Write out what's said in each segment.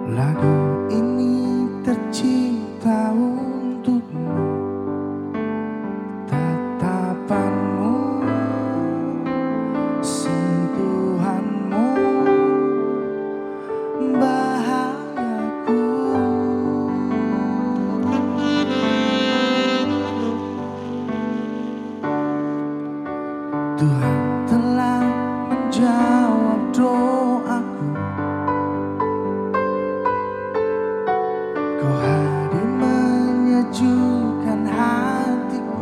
Lagu ini tercipta untukmu, tatapanmu, sentuhanmu, bahagiaku. Tuhan telah menjawab doaku. Kau hadir menyejukkan hatiku.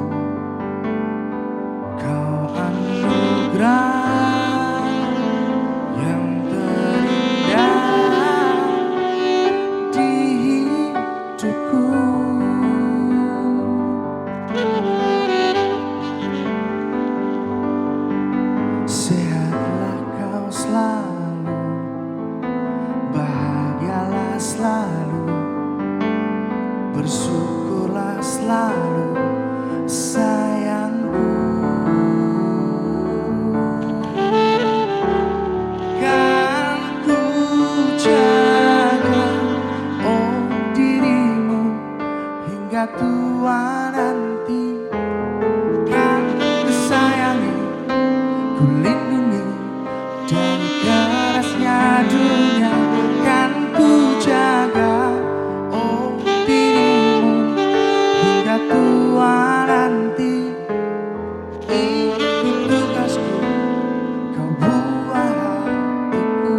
Kau anugerah yang terindah di hidupku. Sehatlah kau selalu, bahagialah selalu, bersyukurlah selalu sayangku. Kan ku jaga oh dirimu hingga tua nanti. Kan ku sayangi, ku lindungi dari kerasnya dunia. Kan ku jaga oh tua nanti. Itu tugasku, kau buah hatiku.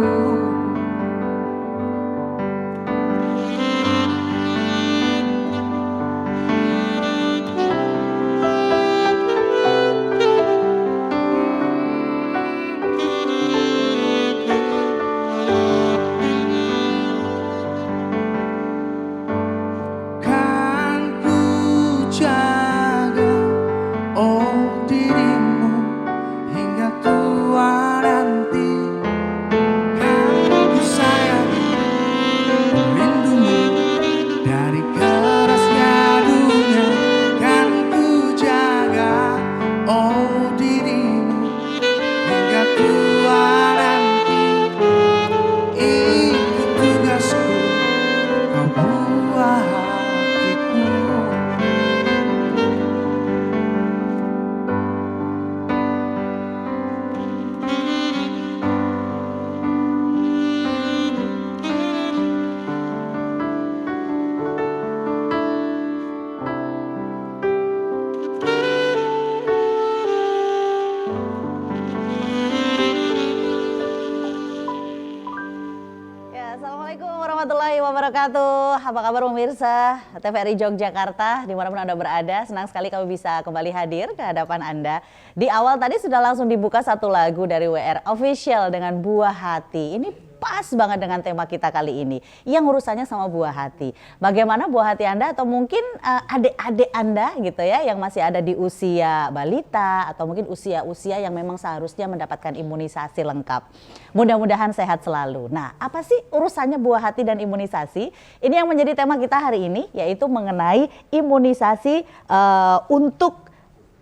Assalamualaikum warahmatullahi wabarakatuh. Apa kabar pemirsa TVRI Yogyakarta dimanapun Anda berada. Senang sekali kami bisa kembali hadir ke hadapan Anda. Di awal tadi sudah langsung dibuka satu lagu dari WR Official dengan Buah Hati. Ini pas banget dengan tema kita kali ini yang urusannya sama buah hati. Bagaimana buah hati Anda atau mungkin adik-adik Anda gitu ya yang masih ada di usia balita atau mungkin usia-usia yang memang seharusnya mendapatkan imunisasi lengkap. Mudah-mudahan sehat selalu. Nah, apa sih urusannya buah hati dan imunisasi? Ini yang menjadi tema kita hari ini, yaitu mengenai imunisasi untuk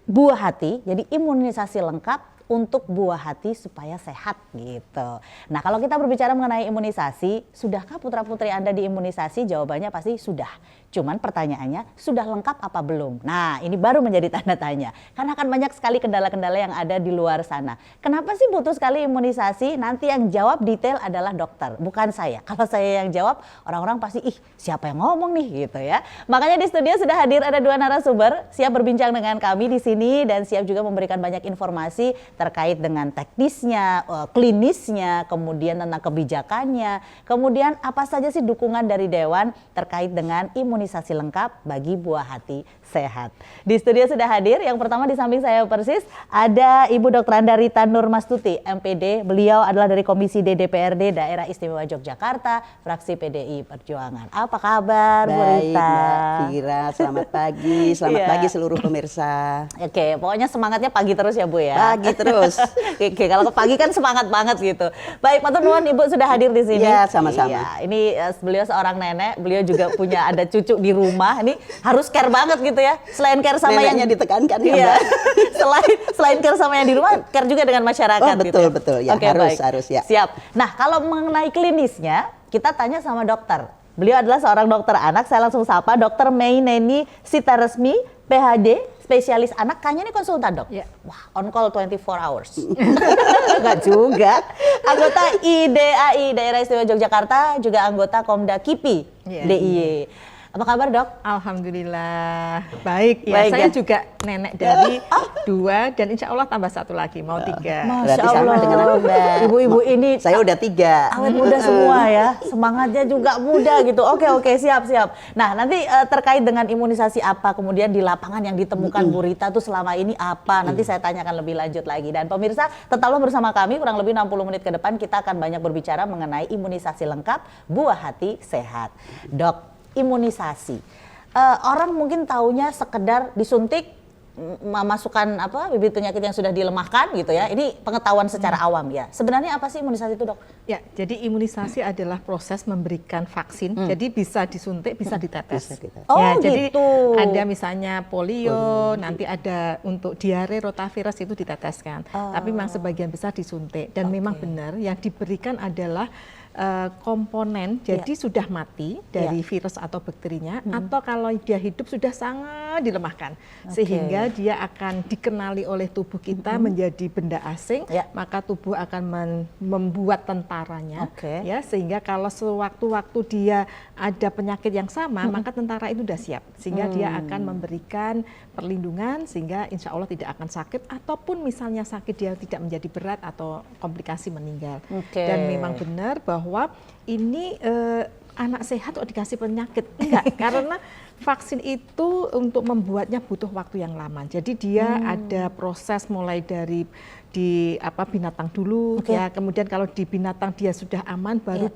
buah hati. Jadi imunisasi lengkap untuk buah hati supaya sehat gitu. Nah, kalau kita berbicara mengenai imunisasi, sudahkah putra-putri Anda diimunisasi? Jawabannya pasti sudah. Cuman pertanyaannya, sudah lengkap apa belum? Nah, ini baru menjadi tanda tanya. Karena akan banyak sekali kendala-kendala yang ada di luar sana. Kenapa sih butuh sekali imunisasi? Nanti yang jawab detail adalah dokter, bukan saya. Kalau saya yang jawab, orang-orang pasti, ih siapa yang ngomong nih gitu ya. Makanya di studio sudah hadir ada 2 narasumber, siap berbincang dengan kami di sini dan siap juga memberikan banyak informasi terkait dengan teknisnya, klinisnya, kemudian tentang kebijakannya, kemudian apa saja sih dukungan dari Dewan terkait dengan imunisasi lengkap bagi buah hati sehat. Di studio sudah hadir, yang pertama di samping saya persis ada Ibu Dr. Andarita Nurmastuti, MPD. Beliau adalah dari Komisi D DPRD Daerah Istimewa Yogyakarta, fraksi PDI Perjuangan. Apa kabar, Bu Baik, Rita? Mbak Vira, selamat pagi, selamat Iya. pagi seluruh pemirsa. Oke, pokoknya semangatnya pagi terus ya Bu ya. Pagi terus. Oke, kalau ke pagi kan semangat banget gitu. Baik, matur nuwun Ibu sudah hadir di sini. Iya, sama-sama. Iya, ini beliau seorang nenek, beliau juga punya ada cucu di rumah. Ini harus care banget gitu ya. Selain care sama Neneknya yang ditekankan ya, iya. Mbak. selain care sama yang di rumah, care juga dengan masyarakat Oh, gitu. betul. Ya, Oke, harus, baik. harus, ya. Siap. Nah, kalau mengenai klinisnya, kita tanya sama dokter. Beliau adalah seorang dokter anak. Saya langsung sapa Dr. Mei Neni Sitaresmi, PhD, spesialis anak. Kayaknya ini konsultan, Dok? Ya. Wah, on call 24 hours. Enggak juga. Anggota IDAI Daerah Istimewa Yogyakarta, juga anggota Komda KIPI Ya. DIY. Apa kabar, Dok? Alhamdulillah baik ya. Baik, Saya ya. juga nenek dari 2 dan insya Allah tambah 1 lagi mau 3. Berarti sama dengan aku, Mbak. Ibu-ibu ini Saya udah 3. awet muda semua ya, semangatnya juga muda gitu. Oke, siap. Nah, nanti terkait dengan imunisasi apa, kemudian di lapangan yang ditemukan Bu Rita tuh selama ini apa, nanti saya tanyakan lebih lanjut lagi. Dan pemirsa, tetaplah bersama kami, kurang lebih 60 menit ke depan kita akan banyak berbicara mengenai imunisasi lengkap buah hati sehat. Dok, imunisasi. Orang mungkin taunya sekedar disuntik, memasukkan bibit penyakit yang sudah dilemahkan gitu ya. Ini pengetahuan secara awam ya. Sebenarnya apa sih imunisasi itu, Dok? Ya, jadi imunisasi adalah proses memberikan vaksin. Jadi bisa disuntik, bisa ditetes. Bisa ditetes. Oh, ya, jadi gitu. ada misalnya polio, nanti ada untuk diare, rotavirus itu diteteskan. Tapi memang sebagian besar disuntik dan memang benar yang diberikan adalah komponen jadi sudah mati dari virus atau bakterinya, atau kalau dia hidup sudah sangat dilemahkan sehingga dia akan dikenali oleh tubuh kita menjadi benda asing, maka tubuh akan membuat tentaranya ya, sehingga kalau sewaktu-waktu dia ada penyakit yang sama maka tentara itu sudah siap, sehingga dia akan memberikan perlindungan sehingga insya Allah tidak akan sakit, ataupun misalnya sakit dia tidak menjadi berat atau komplikasi meninggal. Dan memang benar bahwa ini anak sehat kok dikasih penyakit, enggak, karena vaksin itu untuk membuatnya butuh waktu yang lama. Jadi dia ada proses mulai dari binatang dulu ya, kemudian kalau di binatang dia sudah aman baru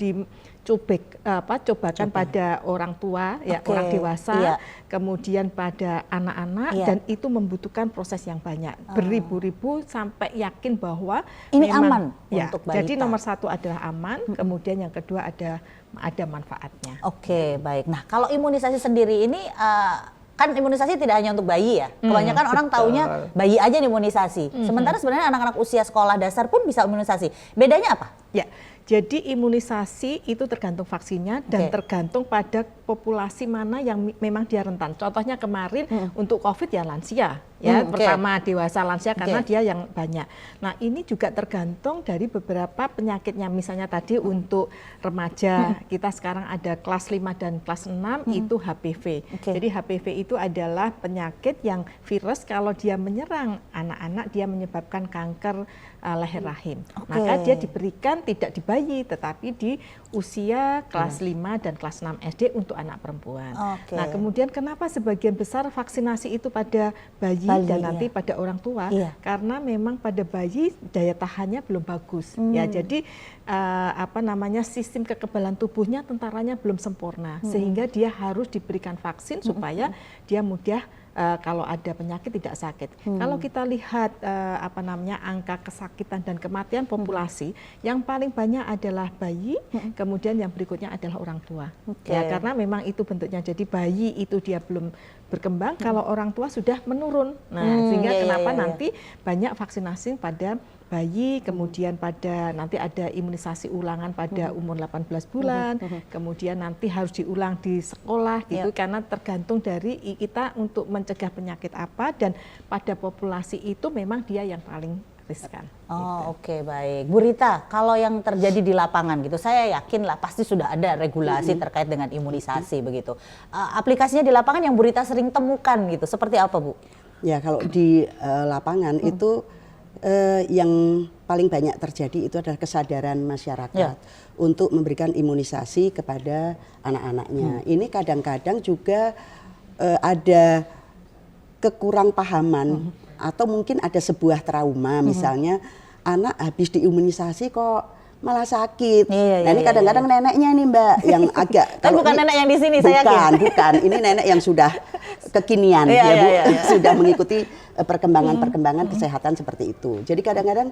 cobakan pada orang tua ya, orang dewasa, kemudian pada anak-anak, dan itu membutuhkan proses yang banyak, beribu-ribu sampai yakin bahwa ini memang aman ya, untuk balita. jadi nomor 1 adalah aman, kemudian yang kedua ada manfaatnya. Oke, baik. Nah, kalau imunisasi sendiri ini kan imunisasi tidak hanya untuk bayi ya. Kebanyakan orang taunya bayi aja imunisasi. Sementara sebenarnya anak-anak usia sekolah dasar pun bisa imunisasi. Bedanya apa? Ya, jadi imunisasi itu tergantung vaksinnya dan tergantung pada populasi mana yang memang dia rentan. Contohnya kemarin untuk COVID ya lansia. Ya, pertama dewasa, lansia karena dia yang banyak. Nah, ini juga tergantung dari beberapa penyakitnya. Misalnya tadi untuk remaja, kita sekarang ada kelas 5 dan kelas 6 itu HPV. Jadi HPV itu adalah penyakit yang virus kalau dia menyerang anak-anak dia menyebabkan kanker leher rahim. Maka dia diberikan tidak di bayi tetapi di usia kelas 5 dan kelas 6 SD untuk anak perempuan. Nah, kemudian kenapa sebagian besar vaksinasi itu pada bayi dan nanti pada orang tua, karena memang pada bayi daya tahannya belum bagus ya, jadi sistem kekebalan tubuhnya tentaranya belum sempurna, sehingga dia harus diberikan vaksin supaya dia mudah kalau ada penyakit tidak sakit. Kalau kita lihat angka kesakitan dan kematian populasi, yang paling banyak adalah bayi, kemudian yang berikutnya adalah orang tua. Ya, karena memang itu bentuknya. Jadi bayi itu dia belum berkembang, kalau orang tua sudah menurun. Nah, sehingga kenapa nanti banyak vaksinasi pada bayi, kemudian pada nanti ada imunisasi ulangan pada umur 18 bulan, kemudian nanti harus diulang di sekolah gitu, karena tergantung dari kita untuk mencegah penyakit apa, dan pada populasi itu memang dia yang paling riskan. Oh, oke, baik. Bu Rita, kalau yang terjadi di lapangan gitu, saya yakin lah pasti sudah ada regulasi terkait dengan imunisasi begitu. Aplikasinya di lapangan yang Bu Rita sering temukan gitu, seperti apa Bu? Ya, kalau di lapangan itu yang paling banyak terjadi itu adalah kesadaran masyarakat untuk memberikan imunisasi kepada anak-anaknya. Ini kadang-kadang juga ada kekurang pahaman atau mungkin ada sebuah trauma, misalnya anak habis diimunisasi kok malah sakit. Nah ini kadang-kadang neneknya nih Mbak yang agak. Tapi bukan nenek yang di sini, saya yakin. Bukan. Ini nenek yang sudah kekinian ya Bu, sudah mengikuti perkembangan kesehatan seperti itu. Jadi kadang-kadang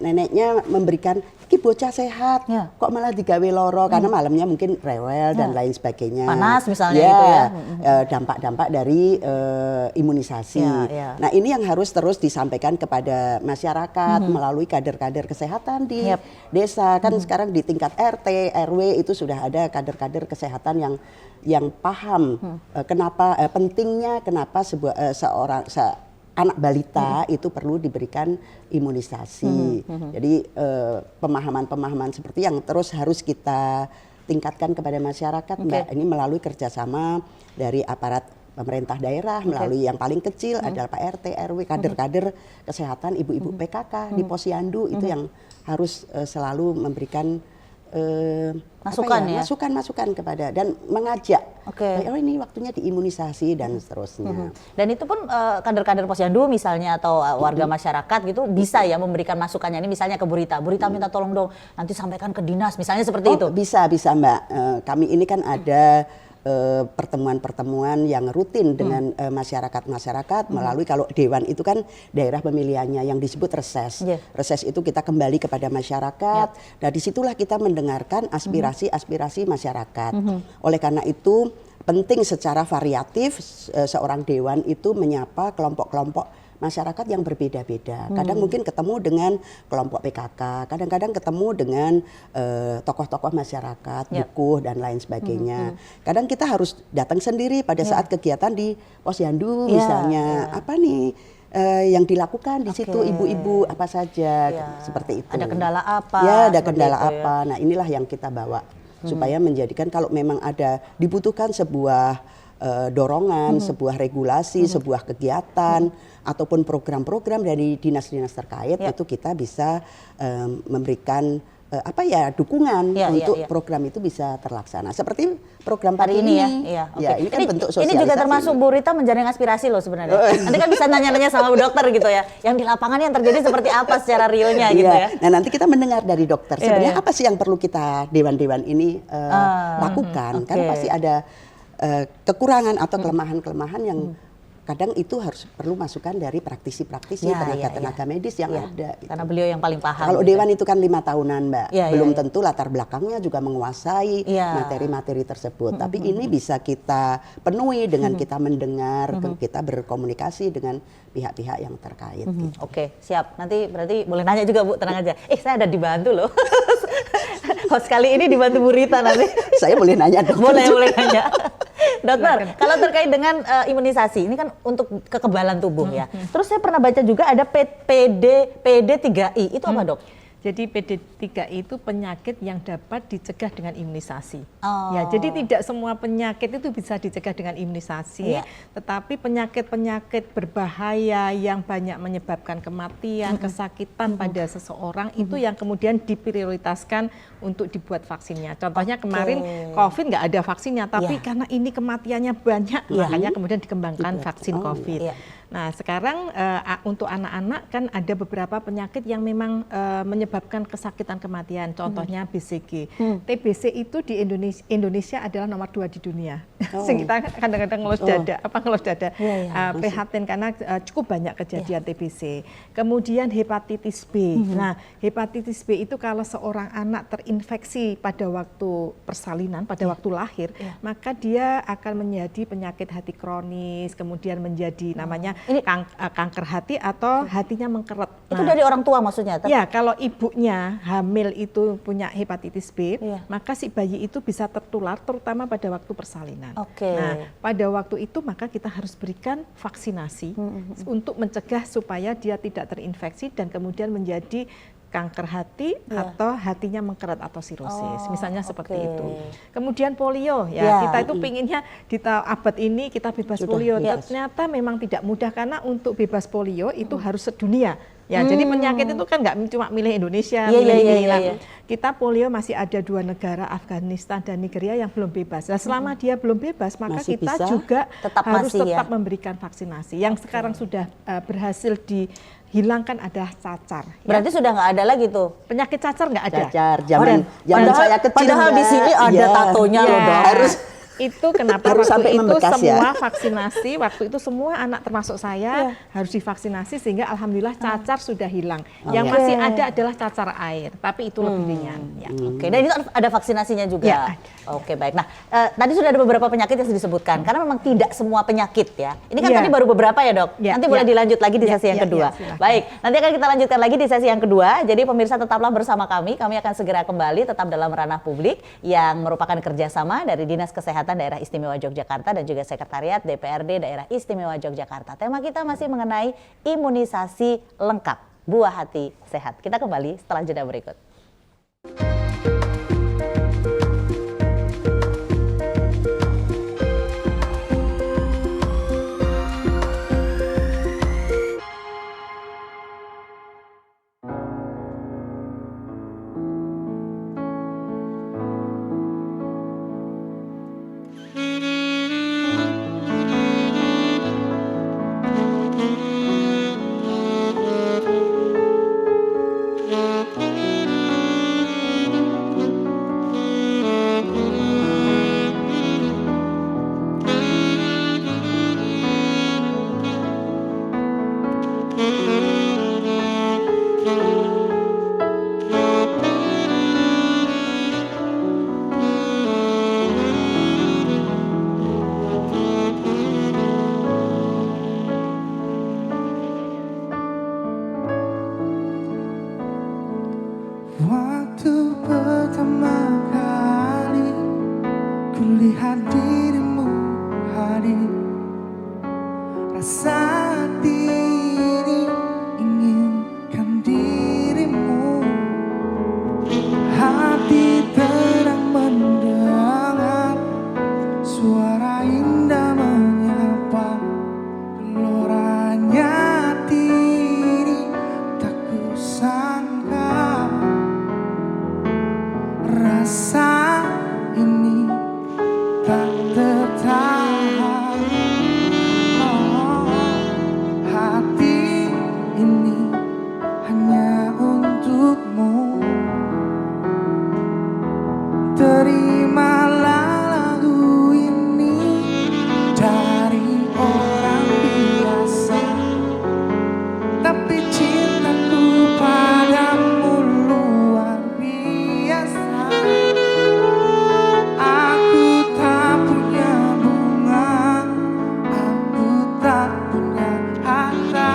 neneknya memberikan, "Ki bocah sehat, kok malah digawe loro," karena malamnya mungkin rewel dan lain sebagainya. Panas misalnya gitu ya. Dampak-dampak dari imunisasi. Nah ini yang harus terus disampaikan kepada masyarakat melalui kader-kader kesehatan di desa. Kan sekarang di tingkat RT, RW itu sudah ada kader-kader kesehatan yang paham kenapa pentingnya, kenapa anak balita itu perlu diberikan imunisasi. Jadi pemahaman-pemahaman seperti yang terus harus kita tingkatkan kepada masyarakat, Mbak. Ini melalui kerjasama dari aparat pemerintah daerah, melalui yang paling kecil adalah Pak RT, RW, kader-kader kesehatan, ibu-ibu PKK di Posyandu itu yang harus selalu memberikan masukan kepada dan mengajak. Oh ini waktunya diimunisasi dan seterusnya. Dan itu pun kader-kader Posyandu misalnya atau warga masyarakat gitu bisa ya memberikan masukannya. Ini misalnya ke Bu Rita minta tolong dong nanti sampaikan ke dinas misalnya seperti itu. Bisa Mbak. Kami ini kan ada pertemuan-pertemuan yang rutin dengan masyarakat melalui, kalau dewan itu kan daerah pemilihannya yang disebut reses. Reses itu kita kembali kepada masyarakat. Nah disitulah kita mendengarkan aspirasi-aspirasi masyarakat. Oleh karena itu penting secara variatif seorang dewan itu menyapa kelompok-kelompok masyarakat yang berbeda-beda. Kadang mungkin ketemu dengan kelompok PKK, kadang-kadang ketemu dengan tokoh-tokoh masyarakat, bukuh dan lain sebagainya. Kadang kita harus datang sendiri pada saat kegiatan di Posyandu misalnya. Apa nih yang dilakukan di situ, ibu-ibu apa saja seperti itu. Ada kendala apa? Ya, ada kendala apa. Nah, inilah yang kita bawa supaya menjadikan kalau memang ada dibutuhkan sebuah dorongan, sebuah regulasi, sebuah kegiatan ataupun program-program dari dinas-dinas terkait, itu kita bisa memberikan dukungan untuk program itu bisa terlaksana. Seperti program hari ini ya. Ini kan bentuk sosialisasi. Ini juga termasuk Bu Rita menjaring aspirasi loh sebenarnya. Nanti kan bisa nanya-nanya sama Bu Dokter gitu ya. Yang di lapangan yang terjadi seperti apa secara realnya gitu ya. Nah nanti kita mendengar dari dokter sebenarnya apa sih yang perlu kita dewan-dewan ini lakukan. Karena pasti ada kekurangan atau kelemahan-kelemahan yang kadang itu harus perlu masukan dari praktisi-praktisi, tenaga-tenaga medis yang ada. Gitu. Karena beliau yang paling paham. Kalau dewan itu kan 5 tahunan Mbak, belum tentu latar belakangnya juga menguasai materi-materi tersebut. Tapi ini bisa kita penuhi dengan kita mendengar, kita berkomunikasi dengan pihak-pihak yang terkait. Gitu. Oke, siap. Nanti berarti boleh nanya juga Bu, tenang aja. Saya ada dibantu loh. Host kali ini dibantu Bu Rita nanti. Saya boleh nanya dong. Boleh nanya. Dokter, kalau terkait dengan imunisasi, ini kan untuk kekebalan tubuh ya. Terus saya pernah baca juga ada PD3I, itu apa Dok? Jadi PD3I itu penyakit yang dapat dicegah dengan imunisasi. Ya, jadi tidak semua penyakit itu bisa dicegah dengan imunisasi, tetapi penyakit-penyakit berbahaya yang banyak menyebabkan kematian, kesakitan pada seseorang itu yang kemudian diprioritaskan untuk dibuat vaksinnya. Contohnya kemarin COVID nggak ada vaksinnya, tapi karena ini kematiannya banyak, makanya kemudian dikembangkan vaksin COVID. Nah, sekarang untuk anak-anak kan ada beberapa penyakit yang memang menyebabkan kesakitan kematian. Contohnya BCG. TBC itu di Indonesia adalah nomor 2 di dunia. Kita kadang-kadang ngelus dada, prihatin karena cukup banyak kejadian TBC. Kemudian hepatitis B. Nah, hepatitis B itu kalau seorang anak terinfeksi pada waktu persalinan, pada waktu lahir, maka dia akan menjadi penyakit hati kronis, kemudian menjadi namanya kanker hati atau hatinya mengkeret. Itu dari orang tua maksudnya? Ya, kalau ibunya hamil itu punya hepatitis B, maka si bayi itu bisa tertular terutama pada waktu persalinan. Nah, pada waktu itu maka kita harus berikan vaksinasi untuk mencegah supaya dia tidak terinfeksi dan kemudian menjadi kanker hati atau hatinya mengkeret atau sirosis, misalnya seperti itu. Kemudian polio, kita itu pinginnya di abad ini kita bebas polio. Ternyata memang tidak mudah karena untuk bebas polio itu harus sedunia. Ya, jadi penyakit itu kan nggak cuma milih Indonesia, Kita polio masih ada 2 negara, Afghanistan dan Nigeria yang belum bebas. Nah, selama dia belum bebas, maka masih kita bisa, juga harus tetap ya? memberikan vaksinasi. Yang sekarang sudah berhasil dihilangkan adalah cacar. Berarti sudah nggak ada lagi tuh? Penyakit cacar nggak ada. Cacar, zaman saya kecil. Padahal di sini ada tatonya loh, Dok. Harus itu kenapa harus waktu sampai itu membekas, semua vaksinasi, waktu itu semua anak termasuk saya harus divaksinasi sehingga alhamdulillah cacar sudah hilang. Yang masih ada adalah cacar air, tapi itu lebih ringan. Oke, dan itu ada vaksinasinya juga. Ya, Oke, baik. Nah, tadi sudah ada beberapa penyakit yang disebutkan karena memang tidak semua penyakit ya. Ini kan tadi baru beberapa ya, Dok. Nanti boleh dilanjut lagi di sesi yang kedua. Baik, nanti akan kita lanjutkan lagi di sesi yang kedua. Jadi pemirsa tetaplah bersama kami. Kami akan segera kembali tetap dalam ranah publik yang merupakan kerjasama dari Dinas Kesehatan Daerah Istimewa Yogyakarta dan juga Sekretariat DPRD Daerah Istimewa Yogyakarta. Tema kita masih mengenai imunisasi lengkap, buah hati sehat. Kita kembali setelah jeda berikut. Waktu pertama kali kulihat dirimu hadir, rasa hati ini inginkan dirimu. Hati terang mendengar suara indah menyapa, geloranya hati ini tak kusangka. Rasa ini tak tertahan, hati ini hanya untukmu. Terimalah lagu ini dari orang biasa, tapi cintaku padamu luar biasa. Aku tak punya bunga, aku tak punya harta,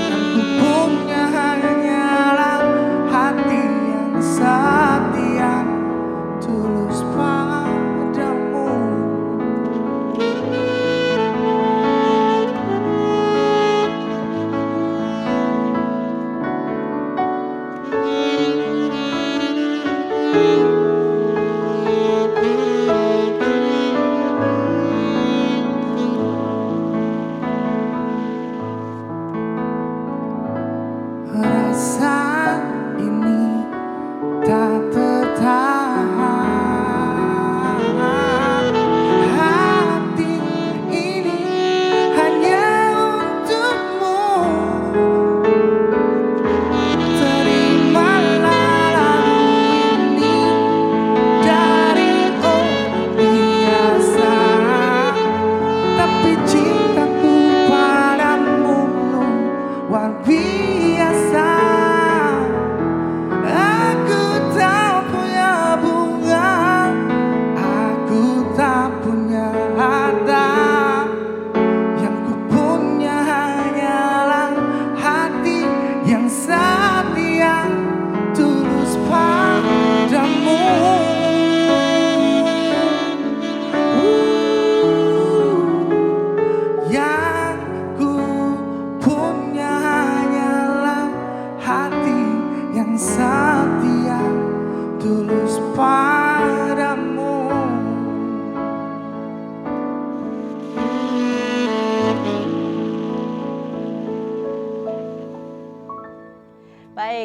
yang ku punya hanyalah hati yang setia, tulus padamu. Rasa ini tak tertahan,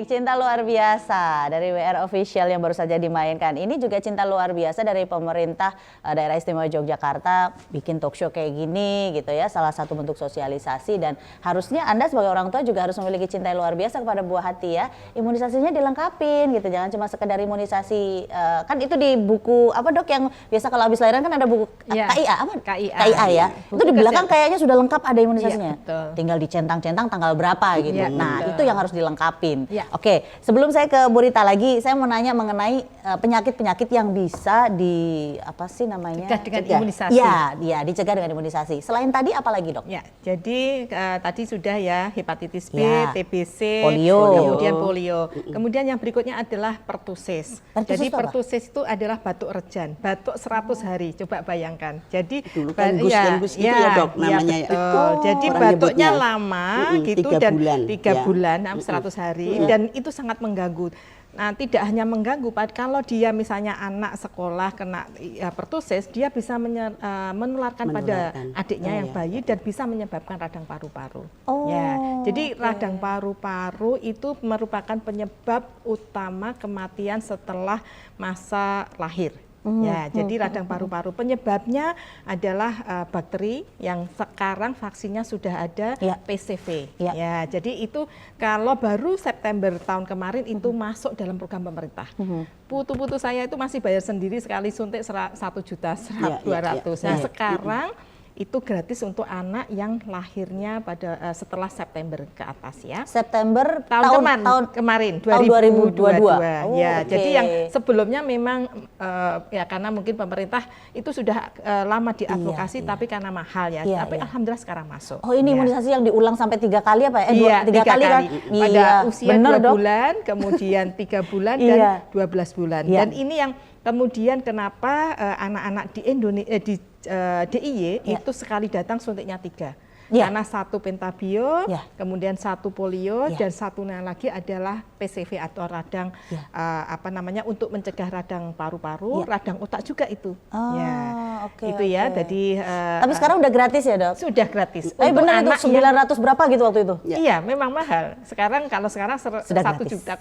Baik, Cinta Luar Biasa dari WR Official yang baru saja dimainkan. Ini juga cinta luar biasa dari pemerintah Daerah Istimewa Yogyakarta bikin talk show kayak gini gitu ya. Salah satu bentuk sosialisasi dan harusnya Anda sebagai orang tua juga harus memiliki cinta luar biasa kepada buah hati ya. Imunisasinya dilengkapin gitu. Jangan cuma sekedar imunisasi. Kan itu di buku apa Dok yang biasa kalau habis lahiran kan ada buku KIA apa? KIA ya. Itu di belakang kayaknya sudah lengkap ada imunisasinya. Ya, tinggal dicentang-centang tanggal berapa gitu. Ya, nah, betul. itu yang harus dilengkapin. Ya. Oke, sebelum saya ke Bu Rita lagi, saya mau nanya mengenai penyakit-penyakit yang bisa di apa sih namanya? Cegah dengan imunisasi. Ya, dicegah dengan imunisasi. Selain tadi apa lagi, Dok? Ya, jadi tadi sudah ya hepatitis B, Ya. TBC, Polio. kemudian polio. Kemudian yang berikutnya adalah pertusis. Pertusis Jadi itu apa? pertusis itu adalah batuk rejan, batuk 100 hari. Coba bayangkan. Jadi Dulu kan gus-gus gitu ya, Dok, namanya ya. betul. Jadi orang batuknya nyebutnya. lama gitu 3 dan bulan. 3 Ya. bulan 100 hari dan itu sangat mengganggu. Nah, tidak hanya mengganggu, kalau dia misalnya anak sekolah kena pertusis, dia bisa menularkan pada adiknya yang bayi dan bisa menyebabkan radang paru-paru. Ya, jadi radang paru-paru itu merupakan penyebab utama kematian setelah masa lahir. Ya, jadi radang paru-paru penyebabnya adalah bakteri yang sekarang vaksinnya sudah ada, PCV. Ya, jadi itu kalau baru September tahun kemarin itu masuk dalam program pemerintah. Putu-putu saya itu masih bayar sendiri sekali suntik 1.200.000. Nah, sekarang itu gratis untuk anak yang lahirnya pada setelah September ke atas ya. September tahun kemarin 2022. Ya, jadi yang sebelumnya memang ya karena mungkin pemerintah itu sudah lama diadvokasi tapi karena mahal ya. Tapi alhamdulillah sekarang masuk. Oh, ini imunisasi yang diulang sampai 3 kali apa ya? Iya, 3 kali kan? Pada usia bener, 2 Dok. bulan, kemudian 3 bulan dan 12 bulan. Dan ini yang kemudian kenapa anak-anak di Indonesia di DIY itu sekali datang suntiknya 3. Karena 1 pentabio, kemudian 1 polio dan 1-nya lagi adalah PCV atau radang untuk mencegah radang paru-paru, radang otak juga itu. Itu ya. Jadi tapi sekarang udah gratis ya, Dok? Sudah gratis. Benar itu 900 berapa gitu waktu itu? Iya, memang mahal. Sekarang 1,2 juta.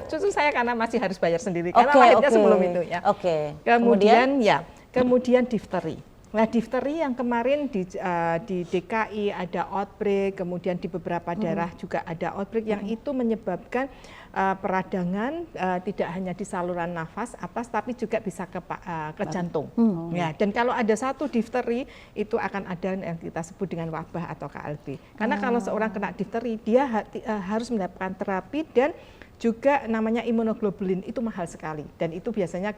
Justru saya karena masih harus bayar sendiri karena lahirnya sebelum itu ya. Kemudian difteri. Nah, difteri yang kemarin di DKI ada outbreak, kemudian di beberapa daerah juga ada outbreak yang itu menyebabkan peradangan tidak hanya di saluran nafas atas tapi juga bisa ke jantung. Ya, dan kalau ada 1 difteri itu akan ada yang kita sebut dengan wabah atau KLB. Karena kalau seorang kena difteri dia harus mendapatkan terapi dan juga namanya imunoglobulin itu mahal sekali dan itu biasanya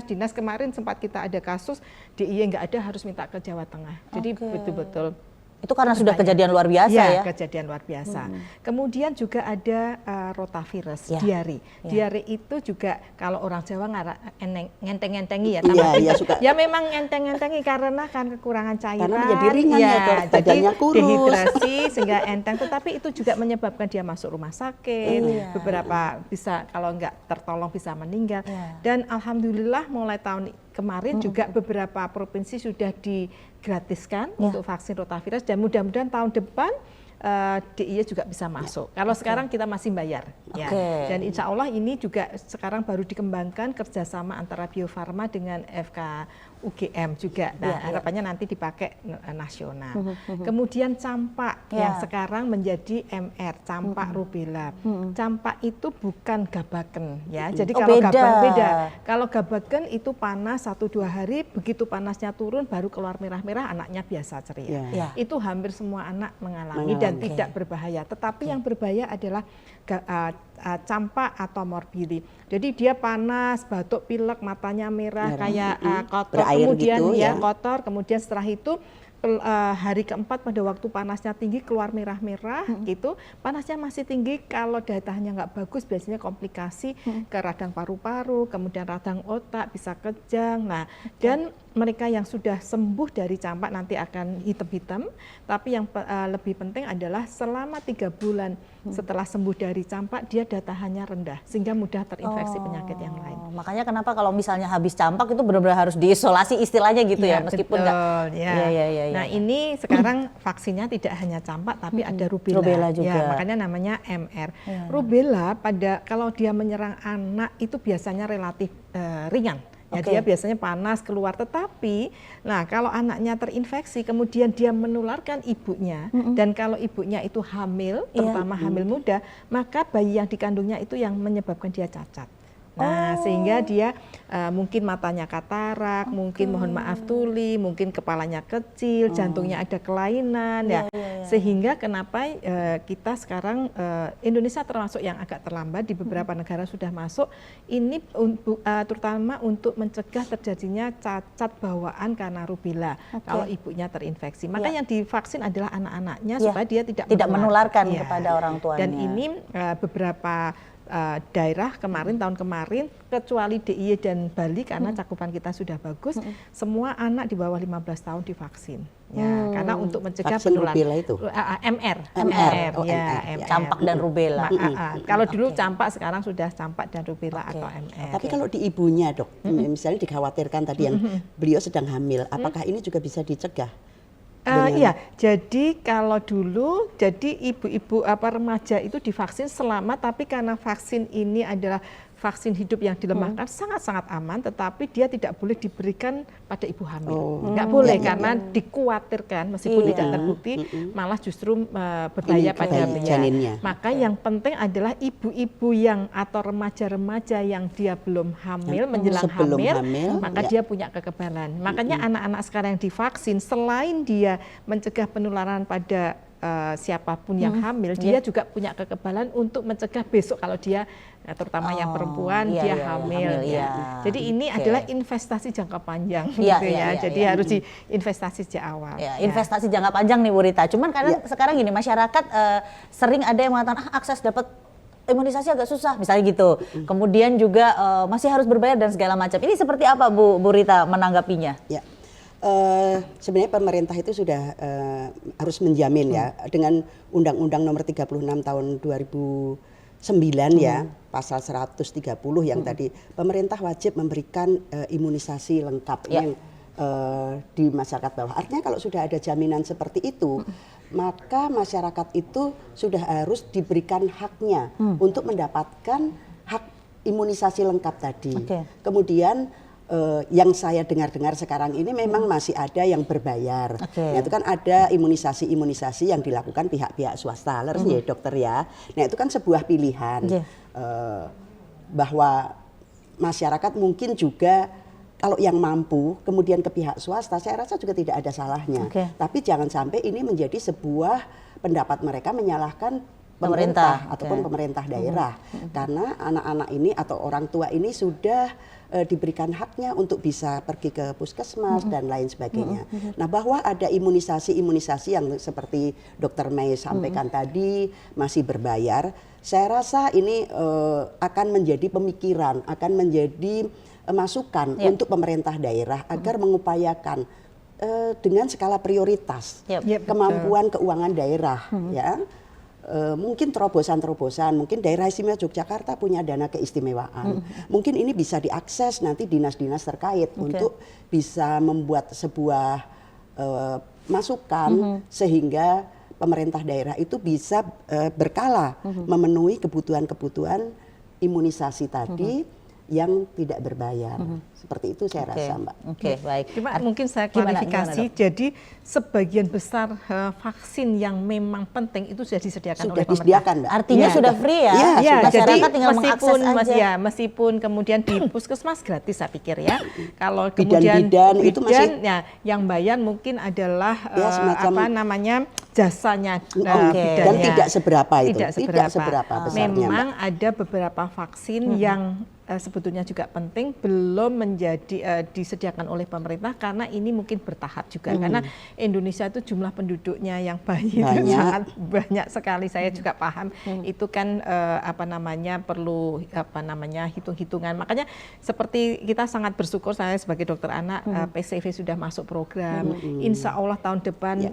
dinas kemarin sempat kita ada kasus DIY nggak ada harus minta ke Jawa Tengah. Jadi betul-betul itu karena sudah kejadian luar biasa ya? Kejadian luar biasa. Kemudian juga ada rotavirus, diare. Diare itu juga kalau orang Jawa ngenteng-ngentengi ya. Ya memang ngenteng-ngentengi karena kan kekurangan cairan. Karena menjadi ringan ya, Dok. Badannya kurus. Dehidrasi sehingga enteng. Tetapi itu juga menyebabkan dia masuk rumah sakit. Beberapa bisa kalau nggak tertolong bisa meninggal. Dan alhamdulillah mulai tahun kemarin juga beberapa provinsi sudah digratiskan untuk vaksin rotavirus dan mudah-mudahan tahun depan DIY juga bisa masuk. Kalau sekarang kita masih bayar, dan insya Allah ini juga sekarang baru dikembangkan kerjasama antara Bio Farma dengan FK UGM juga. Nah, harapannya nanti dipakai nasional. Kemudian campak yang sekarang menjadi MR, campak rubella. Campak itu bukan gabaken ya. Jadi kalau beda. Kalau gabaken itu panas 1-2 hari, begitu panasnya turun baru keluar merah-merah, anaknya biasa ceria. Itu hampir semua anak mengalami dan tidak berbahaya. Tetapi yang berbahaya adalah campak atau morbili. Jadi dia panas, batuk, pilek, matanya merah kayak kotor, kemudian gitu, kotor, kemudian setelah itu hari keempat pada waktu panasnya tinggi keluar merah-merah gitu, panasnya masih tinggi, kalau datanya nggak bagus biasanya komplikasi ke radang paru-paru, kemudian radang otak, bisa kejang. Nah, dan mereka yang sudah sembuh dari campak nanti akan hitam-hitam, tapi yang lebih penting adalah selama 3 bulan setelah sembuh dari campak dia daya tahannya rendah sehingga mudah terinfeksi penyakit yang lain. Makanya kenapa kalau misalnya habis campak itu benar-benar harus diisolasi istilahnya gitu ya, meskipun nggak. Nah ini sekarang vaksinnya tidak hanya campak tapi ada rubella. Rubella juga. Ya, makanya namanya MR. Rubella kalau dia menyerang anak itu biasanya relatif ringan. Ya, dia biasanya panas keluar, tetapi nah kalau anaknya terinfeksi kemudian dia menularkan ibunya, dan kalau ibunya itu hamil, terutama hamil muda, maka bayi yang dikandungnya itu yang menyebabkan dia cacat. Nah, sehingga dia mungkin matanya katarak, mungkin mohon maaf tuli, mungkin kepalanya kecil, jantungnya ada kelainan, sehingga kenapa kita sekarang Indonesia termasuk yang agak terlambat, di beberapa negara sudah masuk, ini terutama untuk mencegah terjadinya cacat bawaan karena rubella kalau ibunya terinfeksi. Maka yang divaksin adalah anak-anaknya supaya dia tidak menularkan kepada orang tuanya. Dan ini beberapa daerah tahun kemarin kecuali DIY dan Bali karena cakupan kita sudah bagus, semua anak di bawah 15 tahun divaksin. Ya, karena untuk mencegah penularan itu. MR. Campak dan rubella. Kalau dulu campak, sekarang sudah campak dan rubella atau MR. Tapi kalau di ibunya, Dok, misalnya dikhawatirkan tadi yang beliau sedang hamil, apakah ini juga bisa dicegah? Iya, jadi kalau dulu, jadi ibu-ibu remaja itu divaksin selama, tapi karena vaksin ini adalah vaksin hidup yang dilemahkan sangat-sangat aman, tetapi dia tidak boleh diberikan pada ibu hamil. Nggak boleh karena dikhawatirkan meskipun tidak terbukti malah justru berbahaya pada janinnya. Maka yang penting adalah ibu-ibu yang atau remaja-remaja yang dia belum hamil, menjelang hamil, maka dia punya kekebalan. Makanya anak-anak sekarang yang divaksin, selain dia mencegah penularan pada siapapun yang hamil, dia juga punya kekebalan untuk mencegah besok kalau dia terutama yang perempuan dia hamil. Jadi ini adalah investasi jangka panjang Jadi harus diinvestasi sejak awal. Investasi jangka panjang nih Bu Rita. Cuman kadang sekarang gini, masyarakat sering ada yang mengatakan akses dapat imunisasi agak susah misalnya gitu. Kemudian juga masih harus berbayar dan segala macam. Ini seperti apa Bu Rita menanggapinya? Ya. Sebenarnya pemerintah itu sudah harus menjamin ya dengan Undang-Undang Nomor 36 tahun 2009 ya, pasal 130 yang tadi pemerintah wajib memberikan imunisasi lengkap yang di masyarakat bawah. Artinya kalau sudah ada jaminan seperti itu, maka masyarakat itu sudah harus diberikan haknya untuk mendapatkan hak imunisasi lengkap tadi. Kemudian yang saya dengar-dengar sekarang ini memang masih ada yang berbayar. Nah, itu kan ada imunisasi-imunisasi yang dilakukan pihak-pihak swasta, ya dokter ya. Nah itu kan sebuah pilihan bahwa masyarakat mungkin juga kalau yang mampu kemudian ke pihak swasta, saya rasa juga tidak ada salahnya. Tapi jangan sampai ini menjadi sebuah pendapat mereka menyalahkan pemerintah ataupun pemerintah daerah, karena anak-anak ini atau orang tua ini sudah diberikan haknya untuk bisa pergi ke puskesmas dan lain sebagainya. Nah, bahwa ada imunisasi-imunisasi yang seperti Dr. Mei sampaikan tadi masih berbayar, saya rasa ini akan menjadi pemikiran, akan menjadi masukan untuk pemerintah daerah agar mengupayakan dengan skala prioritas kemampuan keuangan daerah ya. Mungkin terobosan-terobosan, mungkin daerah istimewa Yogyakarta punya dana keistimewaan. Mungkin ini bisa diakses nanti dinas-dinas terkait untuk bisa membuat sebuah masukan sehingga pemerintah daerah itu bisa berkala memenuhi kebutuhan-kebutuhan imunisasi tadi yang tidak berbayar. Seperti itu saya rasa, Mbak. Baik. Cuma mungkin saya klarifikasi, jadi sebagian besar vaksin yang memang penting itu sudah disediakan oleh pemerintah. Mbak. Artinya sudah free ya? Masyarakat tinggal mengakses aja. Meskipun kemudian di puskesmas gratis saya pikir ya. Kalau kemudian bidan itu masih yang bayar mungkin adalah jasanya dan tidak seberapa itu. Tidak seberapa besarnya. Memang ada beberapa vaksin yang sebetulnya juga penting belum menjadi disediakan oleh pemerintah karena ini mungkin bertahap juga karena Indonesia itu jumlah penduduknya yang bayi itu sangat banyak sekali. Saya juga paham itu kan perlu hitung-hitungan. Makanya seperti kita sangat bersyukur, saya sebagai dokter anak PCV sudah masuk program. Insya Allah tahun depan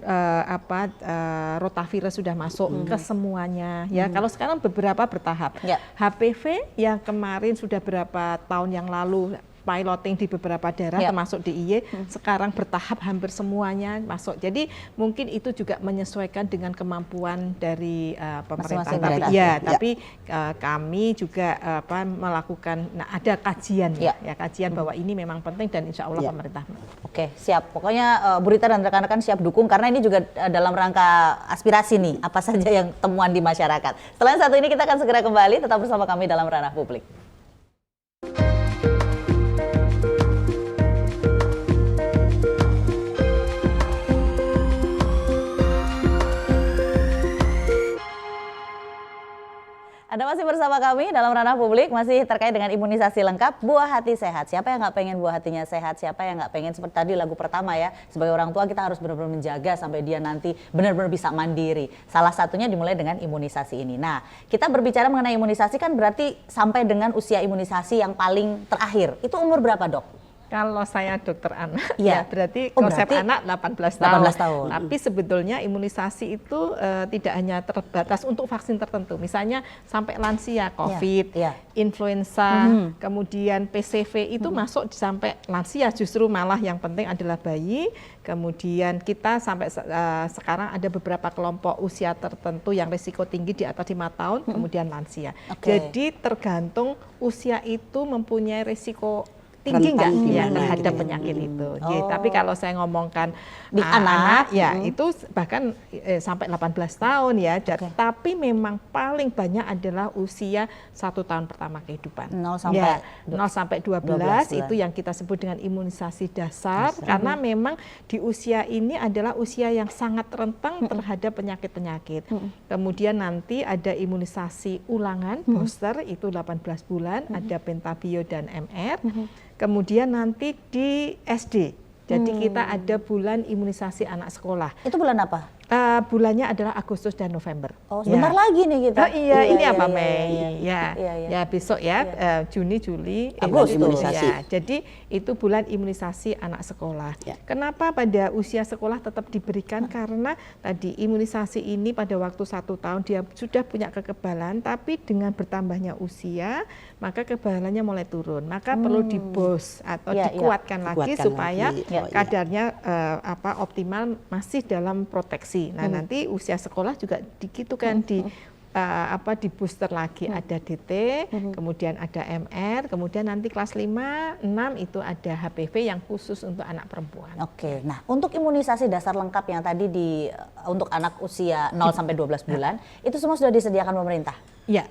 rotavirus sudah masuk ke semuanya ya. Kalau sekarang beberapa bertahap. HPV yang kemarin sudah berapa tahun yang lalu piloting di beberapa daerah termasuk DIY, sekarang bertahap hampir semuanya masuk. Jadi mungkin itu juga menyesuaikan dengan kemampuan dari pemerintah. Tapi kami juga melakukan, ada kajian kajian bahwa ini memang penting dan insya Allah pemerintah. Oke, siap. Pokoknya Bu Rita dan rekan-rekan siap dukung karena ini juga dalam rangka aspirasi nih, apa saja yang temuan di masyarakat. Setelah satu ini kita akan segera kembali, tetap bersama kami dalam Ranah Publik. Anda masih bersama kami dalam Ranah Publik, masih terkait dengan imunisasi lengkap, buah hati sehat. Siapa yang nggak pengen buah hatinya sehat? Siapa yang nggak pengen, seperti tadi lagu pertama ya, sebagai orang tua kita harus benar-benar menjaga sampai dia nanti benar-benar bisa mandiri. Salah satunya dimulai dengan imunisasi ini. Nah, kita berbicara mengenai imunisasi kan berarti sampai dengan usia imunisasi yang paling terakhir. Itu umur berapa, Dok? Kalau saya dokter anak, berarti konsep anak 18 tahun. Tapi sebetulnya imunisasi itu tidak hanya terbatas untuk vaksin tertentu. Misalnya sampai lansia, COVID, influenza, kemudian PCV itu masuk sampai lansia. Justru malah yang penting adalah bayi. Kemudian kita sampai sekarang ada beberapa kelompok usia tertentu yang risiko tinggi di atas 5 tahun, kemudian lansia. Jadi tergantung usia itu mempunyai risiko tinggi nggak terhadap penyakit itu. Tapi kalau saya ngomongkan di anak itu bahkan sampai 18 tahun ya. Tapi memang paling banyak adalah usia 1 tahun pertama kehidupan. 0 sampai 12 itu yang kita sebut dengan imunisasi dasar. Karena memang di usia ini adalah usia yang sangat rentan terhadap penyakit-penyakit. Kemudian nanti ada imunisasi ulangan, booster itu 18 bulan, ada pentabio dan MR. Kemudian nanti di SD, jadi kita ada bulan imunisasi anak sekolah. Itu bulan apa? Bulannya adalah Agustus dan November. Oh, sebentar lagi nih kita. Ini apa Mei? Ya besok ya, Juni, Juli, Agustus imunisasi. Jadi itu bulan imunisasi anak sekolah. Kenapa pada usia sekolah tetap diberikan? Karena tadi imunisasi ini pada waktu 1 tahun dia sudah punya kekebalan, tapi dengan bertambahnya usia maka kekebalannya mulai turun. Maka perlu di-boost atau dikuatkan lagi supaya kadarnya optimal masih dalam proteksi. Nah, nanti usia sekolah juga gitu kan di booster lagi, ada DT, kemudian ada MR, kemudian nanti kelas 5, 6 itu ada HPV yang khusus untuk anak perempuan. Oke. Nah, untuk imunisasi dasar lengkap yang tadi untuk anak usia 0 sampai 12 bulan, itu semua sudah disediakan pemerintah. Ya,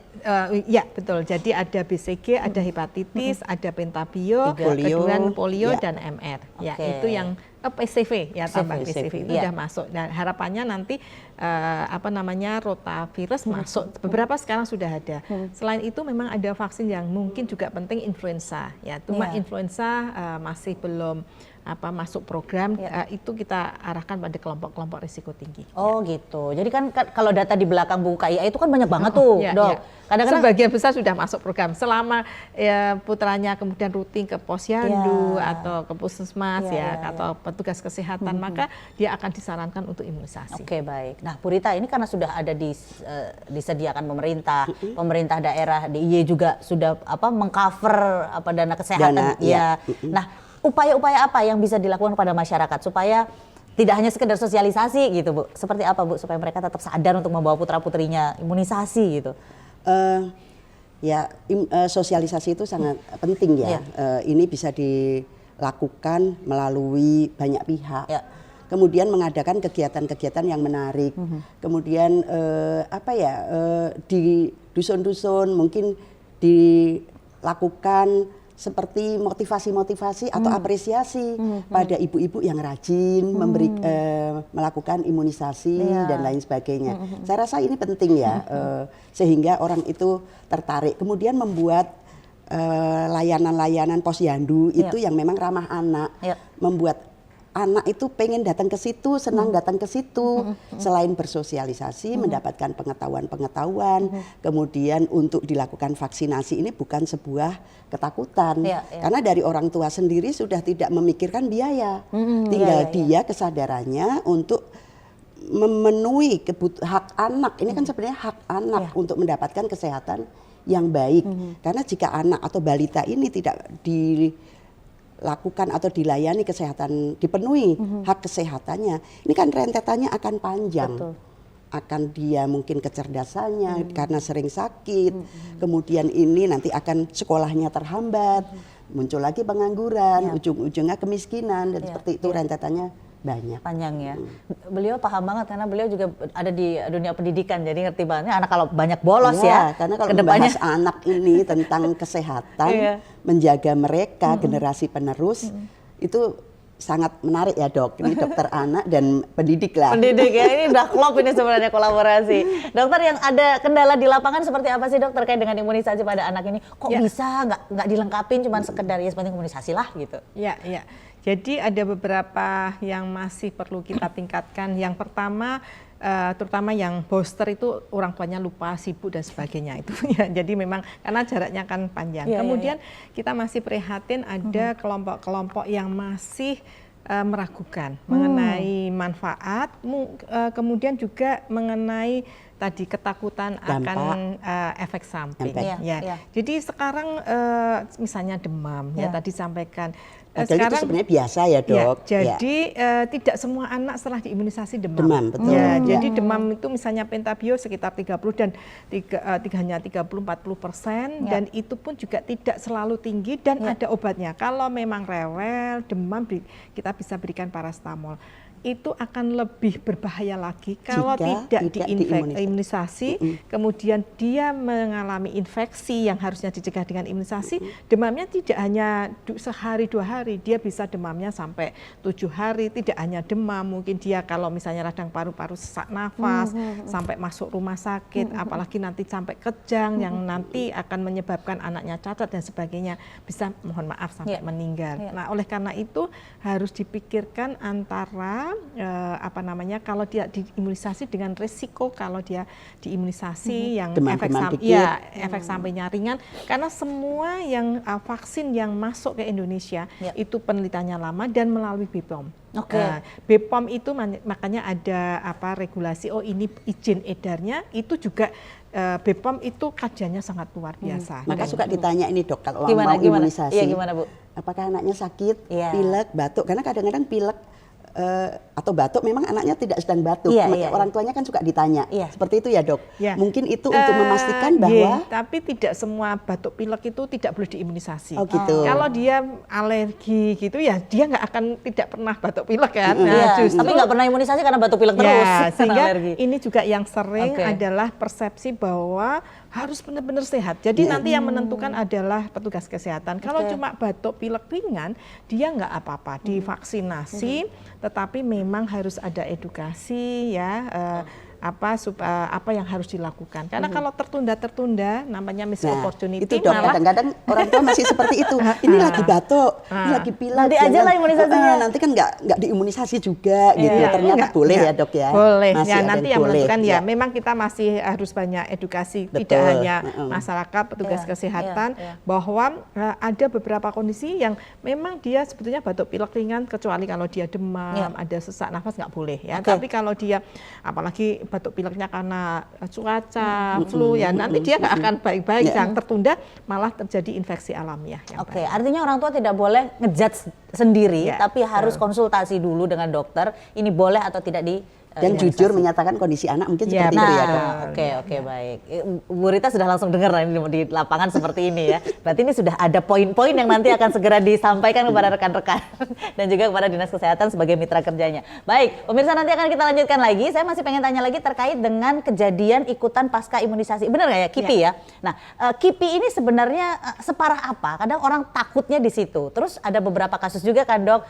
betul. Jadi ada BCG, ada hepatitis, ada pentabio, kemudian polio dan MR. Ya, itu yang PCV tambah PCV itu sudah masuk. Dan harapannya nanti rotavirus masuk. Beberapa sekarang sudah ada. Selain itu memang ada vaksin yang mungkin juga penting, influenza. Ya, cuma influenza masih belum masuk program, itu kita arahkan pada kelompok-kelompok risiko tinggi. Oh gitu. Jadi kan kalau data di belakang buku KIA itu kan banyak banget tuh, Dok. Kadang-kadang sebagian besar sudah masuk program. Selama putranya kemudian rutin ke posyandu atau ke puskesmas atau petugas kesehatan, maka dia akan disarankan untuk imunisasi. Oke, baik. Nah, Bu Rita, ini karena sudah ada disediakan pemerintah daerah, DIY juga sudah mengcover dana kesehatan. Nah, upaya-upaya apa yang bisa dilakukan kepada masyarakat supaya tidak hanya sekedar sosialisasi gitu, Bu? Seperti apa, Bu, supaya mereka tetap sadar untuk membawa putra-putrinya imunisasi gitu? Sosialisasi itu sangat penting ya. Ini bisa dilakukan melalui banyak pihak. Kemudian mengadakan kegiatan-kegiatan yang menarik. Kemudian di dusun-dusun mungkin dilakukan seperti motivasi-motivasi atau apresiasi pada ibu-ibu yang rajin melakukan imunisasi dan lain sebagainya. Saya rasa ini penting ya, sehingga orang itu tertarik. Kemudian membuat layanan-layanan posyandu itu yang memang ramah anak, membuat anak itu pengen datang ke situ, senang datang ke situ. Selain bersosialisasi, mendapatkan pengetahuan, kemudian untuk dilakukan vaksinasi ini bukan sebuah ketakutan. Karena dari orang tua sendiri sudah tidak memikirkan biaya. Tinggal dia kesadarannya untuk memenuhi hak anak. Ini kan sebenarnya hak anak untuk mendapatkan kesehatan yang baik. Karena jika anak atau balita ini tidak lakukan atau dilayani kesehatan, dipenuhi hak kesehatannya, ini kan rentetannya akan panjang. Betul. Akan dia mungkin kecerdasannya karena sering sakit, kemudian ini nanti akan sekolahnya terhambat, muncul lagi pengangguran, ujung-ujungnya kemiskinan, dan seperti itu rentetannya banyak. Panjang ya. Beliau paham banget karena beliau juga ada di dunia pendidikan, jadi ngerti banget. Anak kalau banyak bolos ya, karena kalau kedepannya membahas anak ini tentang kesehatan, menjaga mereka generasi penerus itu sangat menarik ya dok. Ini dokter anak dan pendidik lah. Pendidik ya, ini udah klop ini sebenarnya kolaborasi. Dokter, yang ada kendala di lapangan seperti apa sih dok terkait dengan imunisasi pada anak ini? Kok bisa nggak dilengkapin cuman sekedar ya sepenting imunisasi lah gitu? Ya. Jadi ada beberapa yang masih perlu kita tingkatkan. Yang pertama, terutama yang booster itu orang tuanya lupa, sibuk dan sebagainya itu ya. Jadi memang karena jaraknya kan panjang. Kemudian kita masih prihatin ada kelompok-kelompok yang masih meragukan mengenai manfaat, kemudian juga mengenai tadi ketakutan akan efek samping. Jadi sekarang misalnya demam ya tadi sampaikan. Sekarang itu sebenarnya biasa ya dok. Jadi tidak semua anak setelah diimunisasi demam. Demam betul. Jadi demam itu misalnya pentabio sekitar 30 dan hanya 30-40%, dan itu pun juga tidak selalu tinggi dan ada obatnya. Kalau memang rewel, demam, kita bisa berikan paracetamol. Itu akan lebih berbahaya lagi kalau tidak diimunisasi, kemudian dia mengalami infeksi yang harusnya dicegah dengan imunisasi, demamnya tidak hanya sehari 2 hari, dia bisa demamnya sampai 7 hari, tidak hanya demam, mungkin dia kalau misalnya radang paru-paru sesak nafas, sampai masuk rumah sakit, apalagi nanti sampai kejang yang nanti akan menyebabkan anaknya cacat dan sebagainya, bisa mohon maaf sampai meninggal. Nah oleh karena itu harus dipikirkan antara kalau dia diimunisasi dengan risiko kalau dia diimunisasi yang efek sampingnya ringan, karena semua yang vaksin yang masuk ke Indonesia itu penelitiannya lama dan melalui BPOM. BPOM itu makanya ada regulasi, ini izin edarnya itu juga BPOM itu kajiannya sangat luar biasa. Maka suka ditanya ini dok, kalau orang mau imunisasi, gimana, Bu? Apakah anaknya sakit, pilek, batuk? Karena kadang-kadang pilek atau batuk memang anaknya tidak sedang batuk. Orang tuanya kan suka ditanya. Seperti itu ya dok. Mungkin itu untuk memastikan bahwa tapi tidak semua batuk pilek itu tidak boleh diimunisasi. Gitu. Kalau dia alergi gitu ya dia tidak pernah batuk pilek kan. Tapi nggak pernah imunisasi karena batuk pilek terus. Sehingga ini juga yang sering adalah persepsi bahwa harus benar-benar sehat. Jadi nanti yang menentukan adalah petugas kesehatan. Kalau cuma batuk pilek ringan, dia nggak apa-apa, divaksinasi, tetapi memang harus ada edukasi ya. Apa yang harus dilakukan, karena kalau tertunda namanya missed opportunity. Itu dok, kadang-kadang orang tua masih seperti itu, ini lagi batuk, ini lagi pilek, nanti aja lah imunisasinya, nanti kan nggak diimunisasi juga gitu. Ternyata boleh ya dok ya, boleh masih ya, nanti yang menentukan memang kita masih harus banyak edukasi. Tidak hanya masyarakat, petugas kesehatan, bahwa ada beberapa kondisi yang memang dia sebetulnya batuk pilek ringan, kecuali kalau dia demam, ada sesak nafas nggak boleh ya. Tapi kalau dia apalagi batuk pileknya karena cuaca, flu ya, nanti dia nggak akan baik-baik. Yang tertunda malah terjadi infeksi alamiah. Artinya orang tua tidak boleh ngejudge sendiri, tapi harus konsultasi dulu dengan dokter. Ini boleh atau tidak dan jujur menyatakan kondisi anak mungkin seperti itu ya dok. Oke, baik. Bu Rita sudah langsung dengar di lapangan seperti ini ya. Berarti ini sudah ada poin-poin yang nanti akan segera disampaikan kepada rekan-rekan dan juga kepada Dinas Kesehatan sebagai mitra kerjanya. Baik, pemirsa, nanti akan kita lanjutkan lagi. Saya masih pengen tanya lagi terkait dengan kejadian ikutan pasca imunisasi. Benar nggak ya, KIPI ya? Nah, KIPI ini sebenarnya separah apa? Kadang orang takutnya di situ. Terus ada beberapa kasus juga kan dok,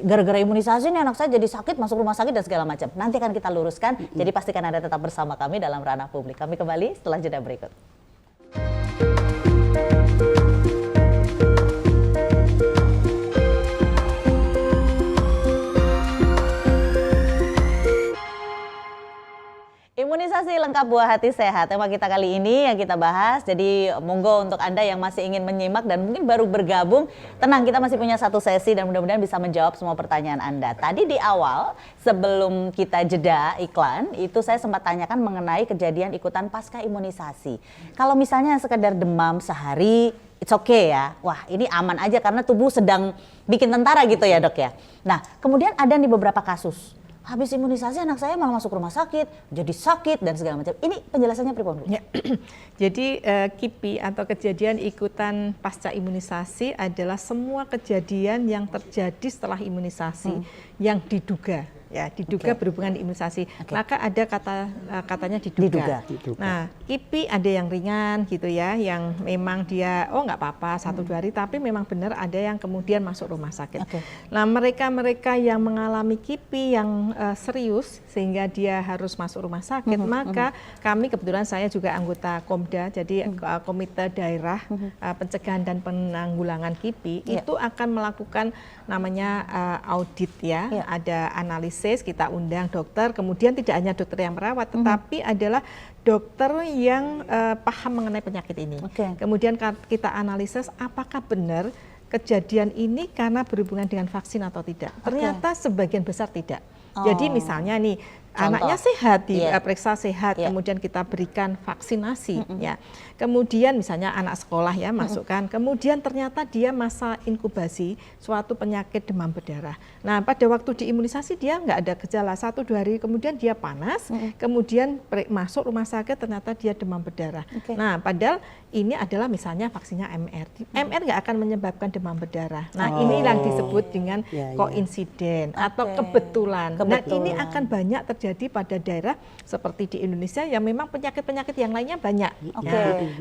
gara-gara imunisasi nih anak saya jadi sakit, masuk rumah sakit dan segala macam. Nanti akan kita luruskan, jadi pastikan Anda tetap bersama kami dalam Ranah Publik. Kami kembali setelah jeda berikut. Imunisasi lengkap buah hati sehat, tema kita kali ini yang kita bahas. Jadi monggo untuk Anda yang masih ingin menyimak dan mungkin baru bergabung, tenang, kita masih punya satu sesi dan mudah-mudahan bisa menjawab semua pertanyaan Anda. Tadi di awal sebelum kita jeda iklan, itu saya sempat tanyakan mengenai kejadian ikutan pasca imunisasi. Kalau misalnya sekedar demam sehari, it's okay ya. Wah, ini aman aja karena tubuh sedang bikin tentara gitu ya, Dok ya. Nah, kemudian ada nih beberapa kasus. Habis imunisasi anak saya malah masuk rumah sakit, jadi sakit dan segala macam. Ini penjelasannya pripun, Bu? Ya. Jadi KIPI atau kejadian ikutan pasca imunisasi adalah semua kejadian yang terjadi setelah imunisasi yang diduga. Ya, diduga berhubungan imunisasi. Maka ada katanya diduga. Nah, KIPI ada yang ringan gitu ya, yang memang dia nggak apa-apa 1-2 hari, tapi memang benar ada yang kemudian masuk rumah sakit. Nah, mereka yang mengalami KIPI yang serius sehingga dia harus masuk rumah sakit, maka kami kebetulan saya juga anggota Komda, jadi Komite Daerah Pencegahan dan Penanggulangan KIPI itu akan melakukan namanya audit ya, ada analisis. Kita undang dokter, kemudian tidak hanya dokter yang merawat, tetapi adalah dokter yang paham mengenai penyakit ini. Kemudian kita analisis apakah benar kejadian ini karena berhubungan dengan vaksin atau tidak. Ternyata sebagian besar tidak. Jadi misalnya nih, anaknya sehat, diperiksa sehat, kemudian kita berikan vaksinasi, ya. Kemudian misalnya anak sekolah ya masukkan, kemudian ternyata dia masa inkubasi suatu penyakit demam berdarah. Nah, pada waktu diimunisasi dia nggak ada gejala, 1-2 hari kemudian dia panas, kemudian masuk rumah sakit ternyata dia demam berdarah. Nah, padahal ini adalah misalnya vaksinnya MR. MR nggak akan menyebabkan demam berdarah. Nah, ini yang disebut dengan koinsiden atau kebetulan. Nah, ini akan banyak terjadi pada daerah seperti di Indonesia yang memang penyakit-penyakit yang lainnya banyak.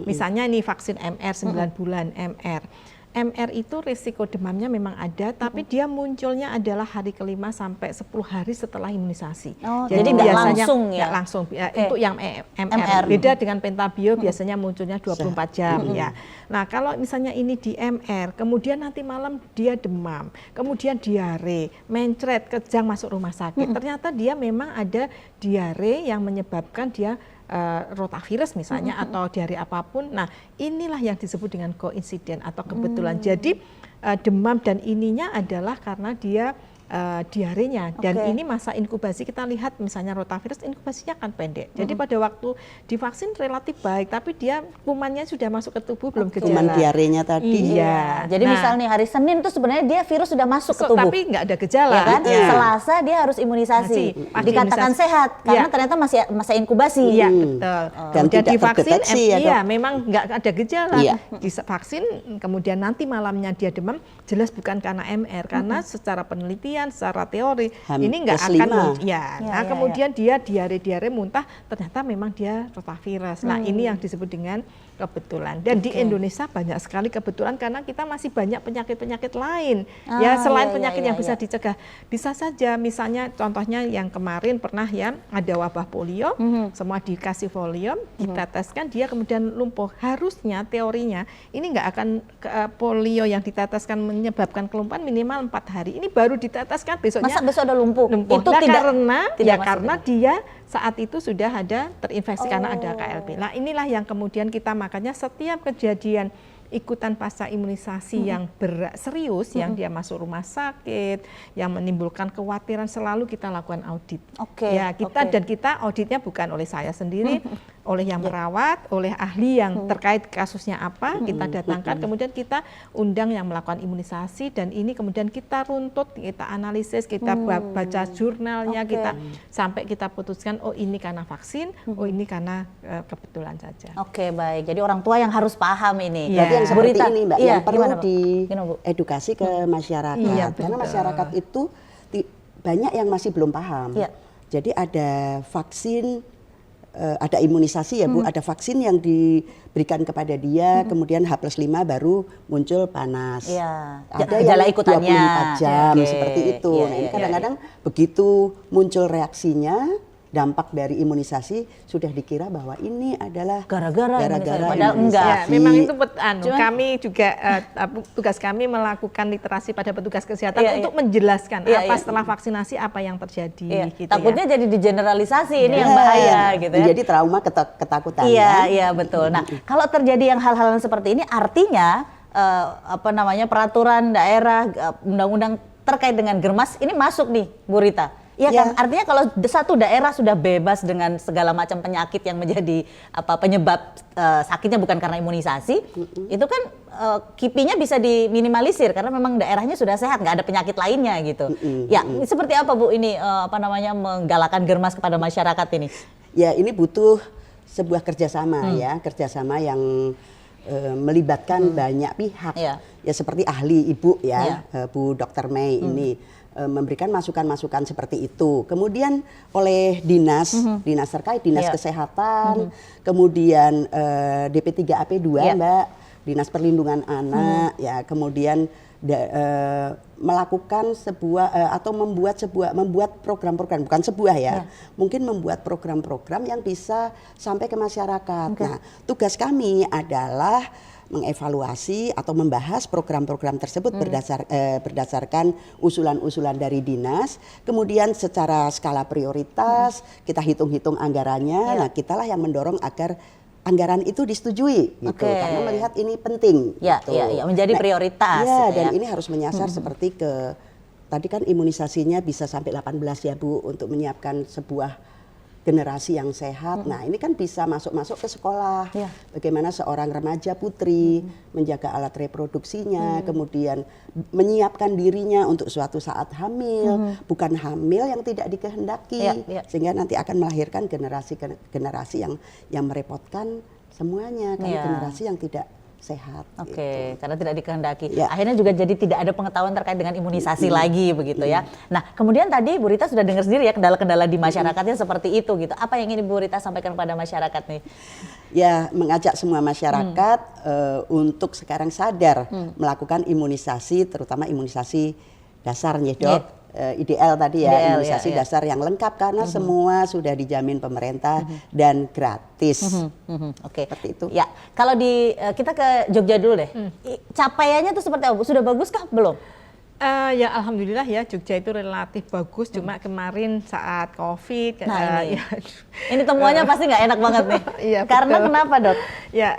Misalnya nih vaksin MR 9 bulan MR. MR itu risiko demamnya memang ada, tapi dia munculnya adalah hari ke-5 sampai 10 hari setelah imunisasi. Jadi nggak langsung ya? Nggak langsung. Untuk yang MR. Beda dengan pentabio biasanya munculnya 24 jam ya. Nah, kalau misalnya ini di MR, kemudian nanti malam dia demam, kemudian diare, mencret, kejang masuk rumah sakit. Ternyata dia memang ada diare yang menyebabkan dia rotavirus misalnya atau diare apapun. Nah, inilah yang disebut dengan koinsiden atau kebetulan. Jadi demam dan ininya adalah karena dia diarenya dan ini masa inkubasi kita lihat misalnya rotavirus inkubasinya kan pendek. Jadi pada waktu divaksin relatif baik, tapi dia kumannya sudah masuk ke tubuh belum gejala. Kuman diarenya tadi. Iya. Jadi misalnya hari Senin itu sebenarnya dia virus sudah masuk ke tubuh. Tapi nggak ada gejala. Ya kan? Selasa dia harus imunisasi. Dikatakan sehat karena ternyata masih masa inkubasi. Iya, betul. Dan tidak divaksin, terdeteksi ya, iya, memang nggak ada gejala. Divaksin kemudian nanti malamnya dia demam, jelas bukan karena MR, karena secara penelitian, secara teori ini nggak akan kemudian dia diare muntah, ternyata memang dia rotavirus. Nah, ini yang disebut dengan kebetulan. Dan di Indonesia banyak sekali kebetulan karena kita masih banyak penyakit-penyakit lain ya selain penyakit yang bisa dicegah. Bisa saja misalnya contohnya yang kemarin pernah ya ada wabah polio, semua dikasih folium, diteteskan dia kemudian lumpuh. Harusnya teorinya ini nggak akan polio yang diteteskan menyebabkan kelumpuhan minimal 4 hari. Ini baru diteteskan besoknya. Masa besok udah lumpuh? Itu karena dia saat itu sudah ada terinfeksi karena ada KLB. Nah, inilah yang kemudian kita makanya setiap kejadian ikutan pasca imunisasi yang serius, yang dia masuk rumah sakit, yang menimbulkan kekhawatiran, selalu kita lakukan audit. Ya, dan kita auditnya bukan oleh saya sendiri, oleh yang merawat, oleh ahli yang terkait kasusnya apa, kita datangkan, kemudian kita undang yang melakukan imunisasi, dan ini kemudian kita runtut, kita analisis, kita baca jurnalnya, kita sampai kita putuskan, oh ini karena vaksin, oh ini karena kebetulan saja. Baik. Jadi orang tua yang harus paham ini. Yang seperti ini, Mbak, yang perlu diedukasi ke Hmm. masyarakat. Karena masyarakat itu banyak yang masih belum paham. Jadi ada vaksin, ada imunisasi ya Bu, ada vaksin yang diberikan kepada dia, kemudian H+5 baru muncul panas. Ada gejala yang ikutannya 24 jam seperti itu. Nah, ini kadang-kadang begitu muncul reaksinya, dampak dari imunisasi sudah dikira bahwa ini adalah gara-gara padahal enggak. Memang itu kami juga tugas kami melakukan literasi pada petugas kesehatan untuk menjelaskan apa setelah vaksinasi apa yang terjadi. Gitu takutnya jadi digeneralisasi, ini yang bahaya gitu ya. Jadi trauma ketakutan. Iya betul. Nah, kalau terjadi yang hal-hal seperti ini artinya peraturan daerah, undang-undang terkait dengan germas ini masuk nih, Bu Rita. Iya kan, artinya kalau satu daerah sudah bebas dengan segala macam penyakit yang menjadi penyebab sakitnya bukan karena imunisasi, itu kan KIPI-nya bisa diminimalisir karena memang daerahnya sudah sehat, nggak ada penyakit lainnya gitu. Ya, seperti apa Bu ini menggalakkan germas kepada masyarakat ini? Ya, ini butuh sebuah kerjasama ya, kerjasama yang melibatkan banyak pihak. Ya seperti ahli ibu ya, Bu Dr. Mei ini. Memberikan masukan-masukan seperti itu. Kemudian oleh dinas terkait, dinas kesehatan, kemudian DP3AP2 Mbak, Dinas Perlindungan Anak, ya, kemudian melakukan sebuah atau membuat program-program, bukan sebuah ya, mungkin membuat program-program yang bisa sampai ke masyarakat. Nah, tugas kami adalah mengevaluasi atau membahas program-program tersebut berdasarkan usulan-usulan dari dinas, kemudian secara skala prioritas kita hitung-hitung anggarannya. Nah, kitalah yang mendorong agar anggaran itu disetujui gitu, karena melihat ini penting. Gitu. Menjadi prioritas. Dan ini harus menyasar seperti tadi kan imunisasinya bisa sampai 18 ya Bu, untuk menyiapkan sebuah generasi yang sehat. Nah, ini kan bisa masuk ke sekolah. Bagaimana seorang remaja putri menjaga alat reproduksinya, kemudian menyiapkan dirinya untuk suatu saat hamil, bukan hamil yang tidak dikehendaki, sehingga nanti akan melahirkan generasi yang merepotkan semuanya, kan generasi yang tidak sehat. Karena tidak dikehendaki. Akhirnya juga jadi tidak ada pengetahuan terkait dengan imunisasi lagi begitu ya. Nah, kemudian tadi Bu Rita sudah dengar sendiri ya kendala-kendala di masyarakatnya seperti itu gitu. Apa yang ingin Bu Rita sampaikan kepada masyarakat nih? Ya, mengajak semua masyarakat untuk sekarang sadar melakukan imunisasi, terutama imunisasi dasarnya, Dok. Ideal tadi ya, imunisasi dasar yang lengkap karena semua sudah dijamin pemerintah dan gratis. Seperti itu. Ya, kalau kita ke Jogja dulu deh. Capaiannya tuh seperti apa? Sudah baguskah belum? Ya alhamdulillah ya, Jogja itu relatif bagus, cuma kemarin saat COVID. Ini temuannya pasti nggak enak banget nih. Karena kenapa Dok? Ya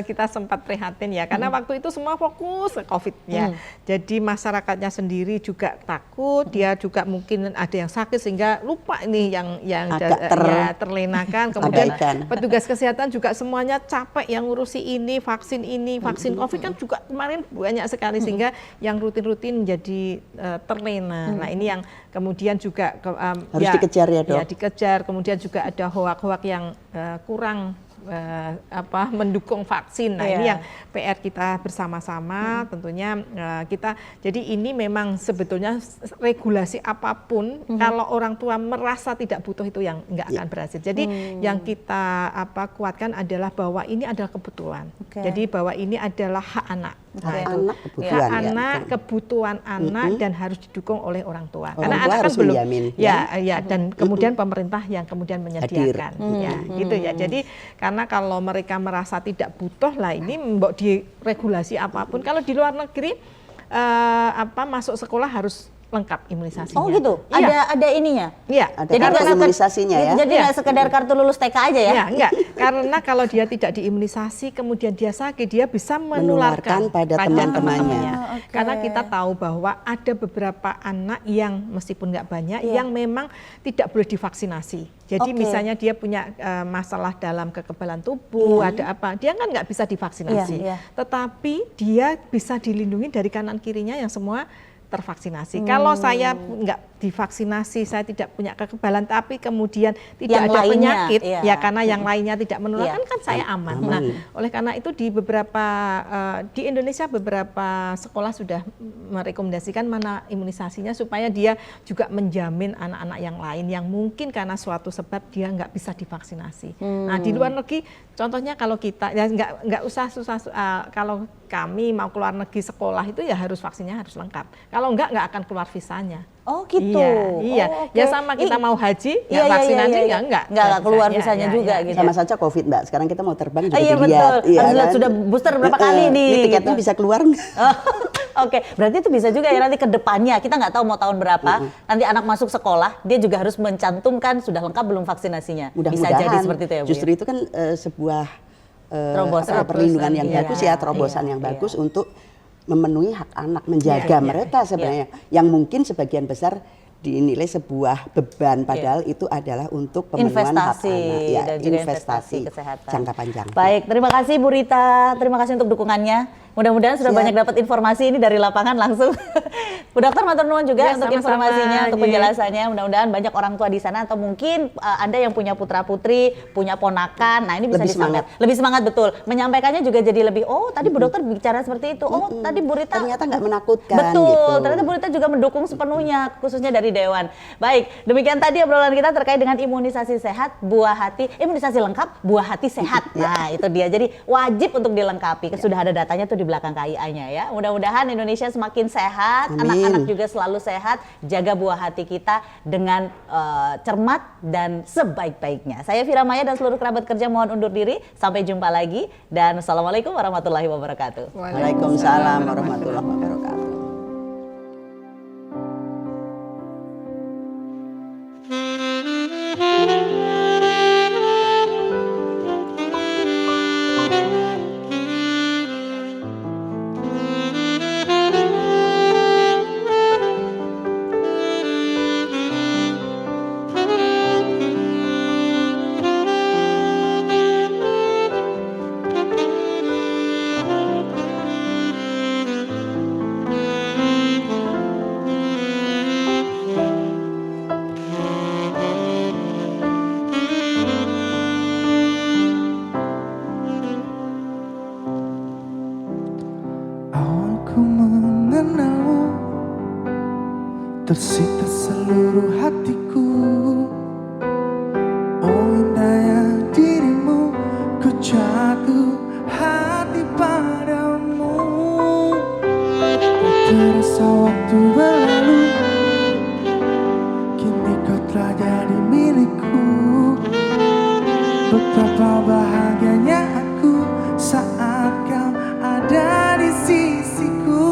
kita sempat prihatin ya, karena waktu itu semua fokus ke COVID ya. Jadi masyarakatnya sendiri juga takut, dia juga mungkin ada yang sakit sehingga lupa ini yang terlenakan. Kemudian petugas kesehatan juga semuanya capek yang ngurusi ini, vaksin COVID kan juga kemarin banyak sekali sehingga yang rutin-rutin menjadi terlena. Nah, ini yang kemudian juga harus dikejar ya, Dok. Ya, dikejar. Kemudian juga ada hoak-hoak yang kurang mendukung vaksin. Nah, ini yang PR kita bersama-sama tentunya kita. Jadi ini memang sebetulnya regulasi apapun kalau orang tua merasa tidak butuh itu yang nggak akan berhasil. Jadi yang kita kuatkan adalah bahwa ini adalah kebutuhan. Jadi bahwa ini adalah hak anak. Kebutuhan anak dan harus didukung oleh orang tua. Karena anak kan belum dan kemudian pemerintah yang kemudian menyediakan. Gitu ya. Jadi karena kalau mereka merasa tidak butuh lah ini mbok di regulasi apapun. Kalau di luar negeri masuk sekolah harus lengkap imunisasinya. Oh gitu? Ada ininya? Iya. Jadi kartu imunisasinya ya? Jadi nggak sekedar kartu lulus TK aja ya? Iya, enggak. Karena kalau dia tidak diimunisasi kemudian dia sakit, dia bisa menularkan pada teman-temannya. Karena kita tahu bahwa ada beberapa anak yang meskipun nggak banyak, yang memang tidak boleh divaksinasi. Jadi misalnya dia punya masalah dalam kekebalan tubuh, ada apa, dia kan nggak bisa divaksinasi. Tetapi dia bisa dilindungi dari kanan kirinya yang semua tervaksinasi. Kalau saya nggak divaksinasi, saya tidak punya kekebalan, tapi kemudian tidak yang ada lainnya, penyakit, ya karena yang lainnya tidak menularkan, kan saya aman. Nah, oleh karena itu di Indonesia beberapa sekolah sudah merekomendasikan mana imunisasinya supaya dia juga menjamin anak-anak yang lain yang mungkin karena suatu sebab dia nggak bisa divaksinasi. Nah, di luar negeri, contohnya kalau kita ya nggak usah susah, kalau kami mau keluar negeri sekolah itu ya harus vaksinnya harus lengkap. Kalau nggak akan keluar visanya. Oh gitu. Iya. Ya sama kita mau haji, ya vaksinasi ya nggak keluar visanya juga gitu. Sama saja COVID, Mbak. Sekarang kita mau terbang juga dilihat. Betul. Harus lihat sudah booster berapa kali nih. Ini tiketnya bisa keluar nggak? Oke, berarti itu bisa juga ya nanti ke depannya, kita nggak tahu mau tahun berapa, nanti anak masuk sekolah, dia juga harus mencantumkan sudah lengkap belum vaksinasinya. Bisa jadi seperti itu ya Bu? Justru itu kan sebuah perlindungan yang bagus ya, terobosan yang bagus untuk memenuhi hak anak, menjaga mereka sebenarnya, yang mungkin sebagian besar dinilai sebuah beban, padahal itu adalah untuk pemenuhan hak investasi anak. Ya, dan juga investasi kesehatan. jangka panjang. Baik, terima kasih Bu Rita, terima kasih untuk dukungannya. Mudah-mudahan sudah banyak dapat informasi ini dari lapangan langsung. Bu Dokter matur nuwun juga Ya, untuk sama-sama, informasinya, untuk Nyi. penjelasannya. Mudah-mudahan banyak orang tua di sana atau mungkin Anda yang punya putra-putri, punya ponakan. Nah, ini bisa Lebih disampaikan. semangat. Lebih semangat betul. Menyampaikannya juga jadi lebih, oh tadi Bu Dokter bicara seperti itu. Oh, tadi Bu Rita Ternyata nggak menakutkan. betul. Gitu. Ternyata Bu Rita juga mendukung sepenuhnya, khususnya dari Dewan. Baik, demikian tadi obrolan kita terkait dengan imunisasi sehat, buah hati, imunisasi lengkap, buah hati sehat. Nah, itu dia. Jadi wajib untuk dilengkapi. Sudah ada datanya tuh di belakang KIA-nya ya. Mudah-mudahan Indonesia semakin sehat, Amin. anak-anak juga selalu sehat, jaga buah hati kita dengan cermat dan sebaik-baiknya. Saya Vira Maya dan seluruh kerabat kerja mohon undur diri. Sampai jumpa lagi dan assalamualaikum warahmatullahi wabarakatuh. Waalaikumsalam warahmatullahi wabarakatuh. Awal ku mengenalmu, tersita seluruh hatiku. Oh indahnya dirimu, ku jatuh hati padamu. Tak terasa waktu berlalu, kini kau telah jadi milikku. Betapa bahagianya aku saat kau ada di sisiku.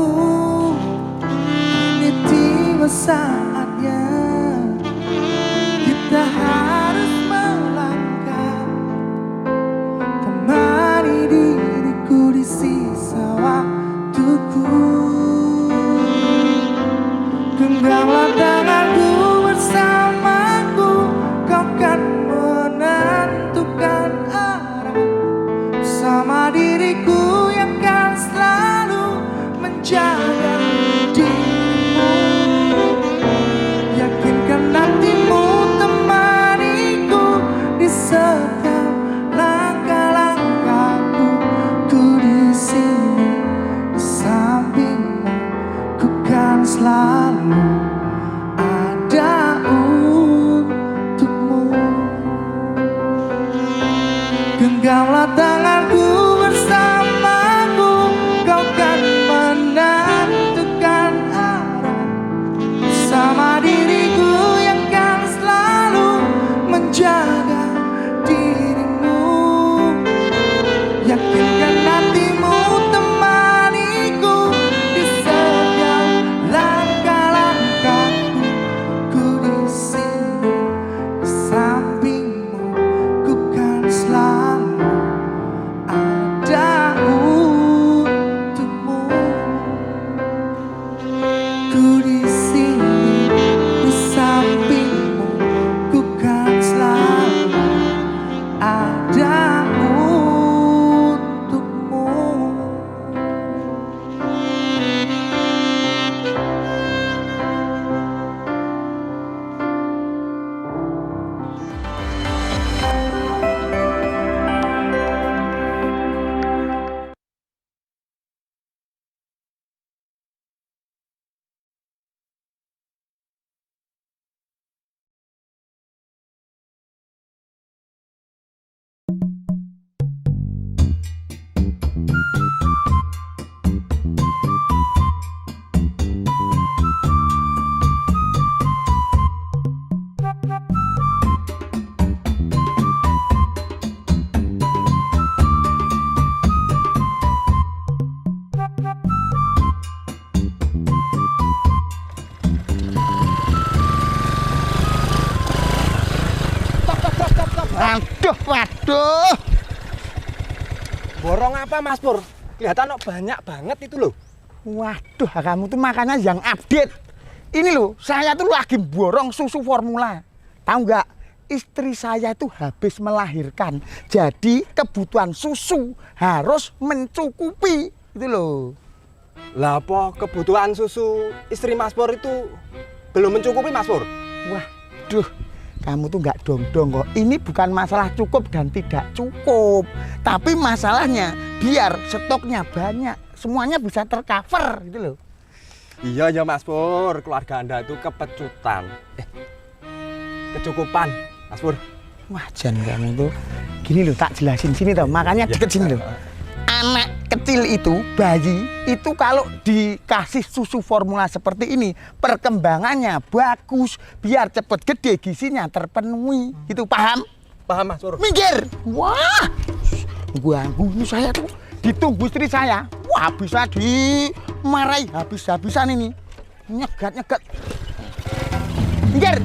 Ini tiba saatnya kita harus melangkah, temani diriku di sisa waktuku. Genggamlah tanganku bersamaku, kau kan menentukan arah bersama diriku yang kan selalu menjaga dirimu. Yakinkan hatimu temaniku di setiap langkah-langkahku. Ku di sini di sampingmu, ku kan selalu ada untukmu. Genggamlah tanganku bersamaku, kau kan menentukan arah bersama diriku yang kan selalu menjaga dirimu. Yakinkan hatimu temaniku di setiap langkah-langkahku. Ku di sini di sampingmu, ku kan selalu ada untukmu. Ku di sini di sampingmu, ku kan selalu ada untukmu. Waduh. Borong apa Mas Pur? Kelihatan kok banyak banget itu loh. Waduh, kamu tuh makannya yang update. Ini loh, saya tuh lagi borong susu formula. Tahu nggak? Istri saya itu habis melahirkan. Jadi kebutuhan susu harus mencukupi. Itu loh. Lah apa kebutuhan susu istri Mas Pur itu belum mencukupi Mas Pur? Waduh, kamu tuh nggak dong-dong kok. Ini bukan masalah cukup dan tidak cukup. Tapi masalahnya biar stoknya banyak. Semuanya bisa tercover gitu loh. Iya ya Mas Pur, keluarga Anda itu kepecutan. Kecukupan Mas Pur. Wah, Jan kamu tuh. Gini loh, tak jelasin sini tau. Makanya deket sini loh. Anak kecil itu, bayi itu kalau dikasih susu formula seperti ini, perkembangannya bagus, biar cepet gede, gizinya terpenuhi. Itu paham? Paham Mas Pur? Minggir. Wah, ganggu saya tuh. Ditunggu istri saya. Wah, bisa dimarahi habis-habisan ini. Nyegat. Minggir.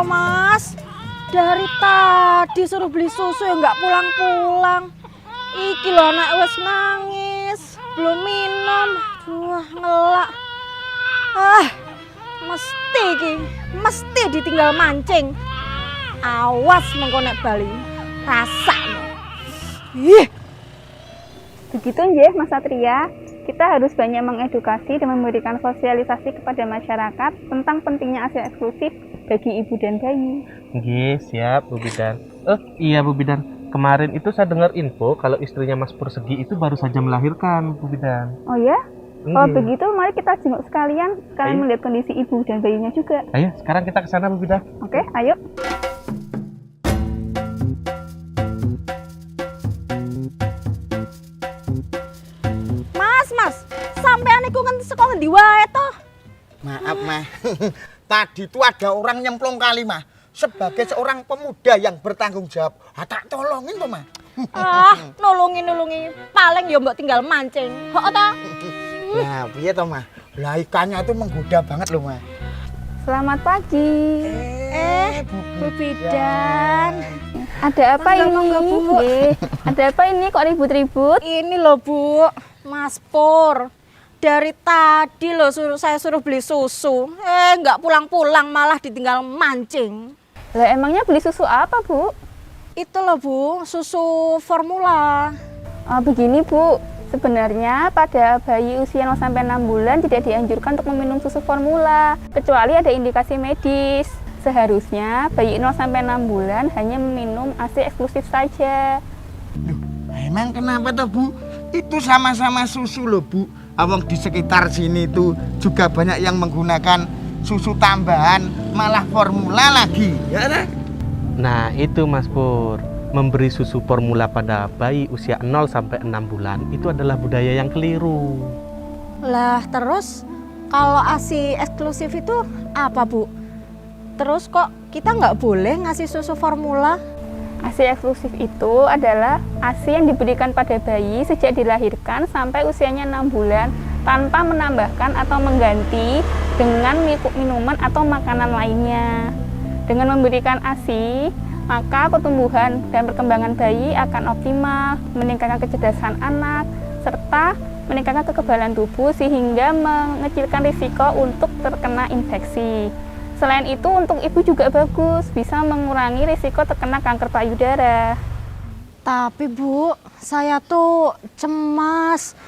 Mas, dari tadi suruh beli susu ya nggak pulang-pulang. Iki lho anak wes nangis, belum minum. Wah, ngelak. Mesti ditinggal mancing. Awas mengko nek bali. Rasakno. Ih. Begitu nggih Mas Satria, kita harus banyak mengedukasi dan memberikan sosialisasi kepada masyarakat tentang pentingnya ASI eksklusif bagi ibu dan bayi. Nggih, siap Bu Bidan. Iya Bu Bidan, kemarin itu saya dengar info kalau istrinya Mas Persegi itu baru saja melahirkan Bu Bidan. Oh ya? Kalau begitu mari kita jenguk sekalian melihat kondisi ibu dan bayinya juga. Ayo, sekarang kita ke sana Bu Bidan. Oke, ayo. Mas, sampean iku saka ngendi wae to? Maaf, Mah. Tadi tuh ada orang nyemplung kali, Mah. Sebagai seorang pemuda yang bertanggung jawab. Tak tolongin tuh, Mah. Nulungi. Paling ya mbok tinggal mancing. Kok ta? Nah, piye toh, Mah? Lah ikannya itu menggoda banget loh, Mah. Selamat pagi. Bu Bidan. Ada apa ini? Ada apa ini kok ribut-ribut? Ini loh Bu, Mas Pur. Dari tadi loh saya suruh beli susu. Nggak pulang-pulang malah ditinggal mancing. Lah emangnya beli susu apa, Bu? Itu loh Bu, susu formula. Begini Bu, sebenarnya pada bayi usia 0 sampai 6 bulan tidak dianjurkan untuk meminum susu formula, kecuali ada indikasi medis. Seharusnya bayi 0 sampai 6 bulan hanya meminum ASI eksklusif saja. Loh, emang kenapa toh, Bu? Itu sama-sama susu loh, Bu. Awang di sekitar sini tuh juga banyak yang menggunakan susu tambahan, malah formula lagi. Ya kan? Nah, itu Mas Pur. Memberi susu formula pada bayi usia 0 sampai 6 bulan itu adalah budaya yang keliru. Lah terus kalau ASI eksklusif itu apa Bu? Terus kok kita nggak boleh ngasih susu formula? ASI eksklusif itu adalah ASI yang diberikan pada bayi sejak dilahirkan sampai usianya 6 bulan tanpa menambahkan atau mengganti dengan minuman atau makanan lainnya. Dengan memberikan ASI, maka pertumbuhan dan perkembangan bayi akan optimal, meningkatkan kecerdasan anak, serta meningkatkan kekebalan tubuh sehingga mengecilkan risiko untuk terkena infeksi. Selain itu, untuk ibu juga bagus, bisa mengurangi risiko terkena kanker payudara. Tapi Bu, saya tuh cemas,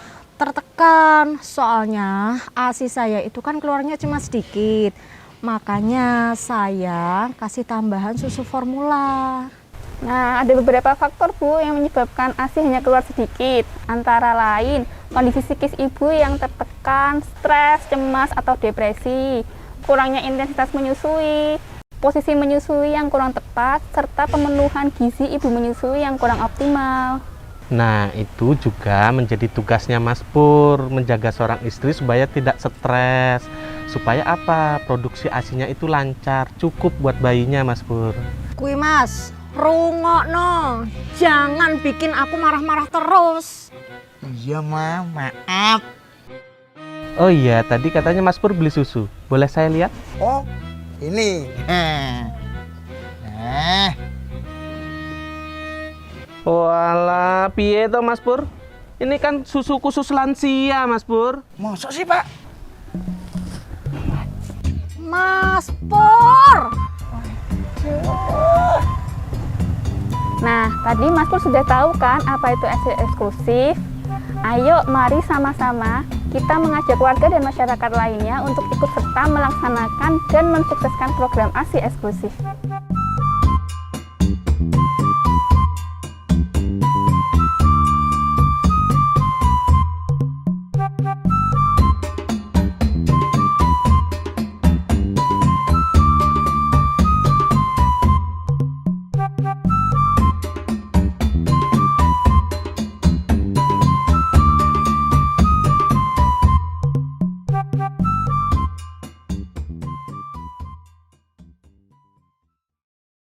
tertekan, soalnya ASI saya itu kan keluarnya cuma sedikit. Makanya saya kasih tambahan susu formula. Nah, ada beberapa faktor Bu yang menyebabkan ASI hanya keluar sedikit. Antara lain, kondisi psikis ibu yang tertekan, stres, cemas, atau depresi, kurangnya intensitas menyusui, posisi menyusui yang kurang tepat, serta pemenuhan gizi ibu menyusui yang kurang optimal. Nah, itu juga menjadi tugasnya Mas Pur, menjaga seorang istri supaya tidak stres. Supaya apa? Produksi ASI-nya itu lancar, cukup buat bayinya Mas Pur. Kui Mas, rungokno. Jangan bikin aku marah-marah terus. Iya, Ma, maaf. Oh iya, tadi katanya Mas Pur beli susu. Boleh saya lihat? Oh, ini. Nah. Walah, piye to Mas Pur? Ini kan susu khusus lansia, Mas Pur. Mosok sih, Pak? Mas Pur. Nah, tadi Mas Pur sudah tahu kan apa itu ASI eksklusif? Ayo, mari sama-sama kita mengajak warga dan masyarakat lainnya untuk ikut serta melaksanakan dan mensukseskan program ASI eksklusif.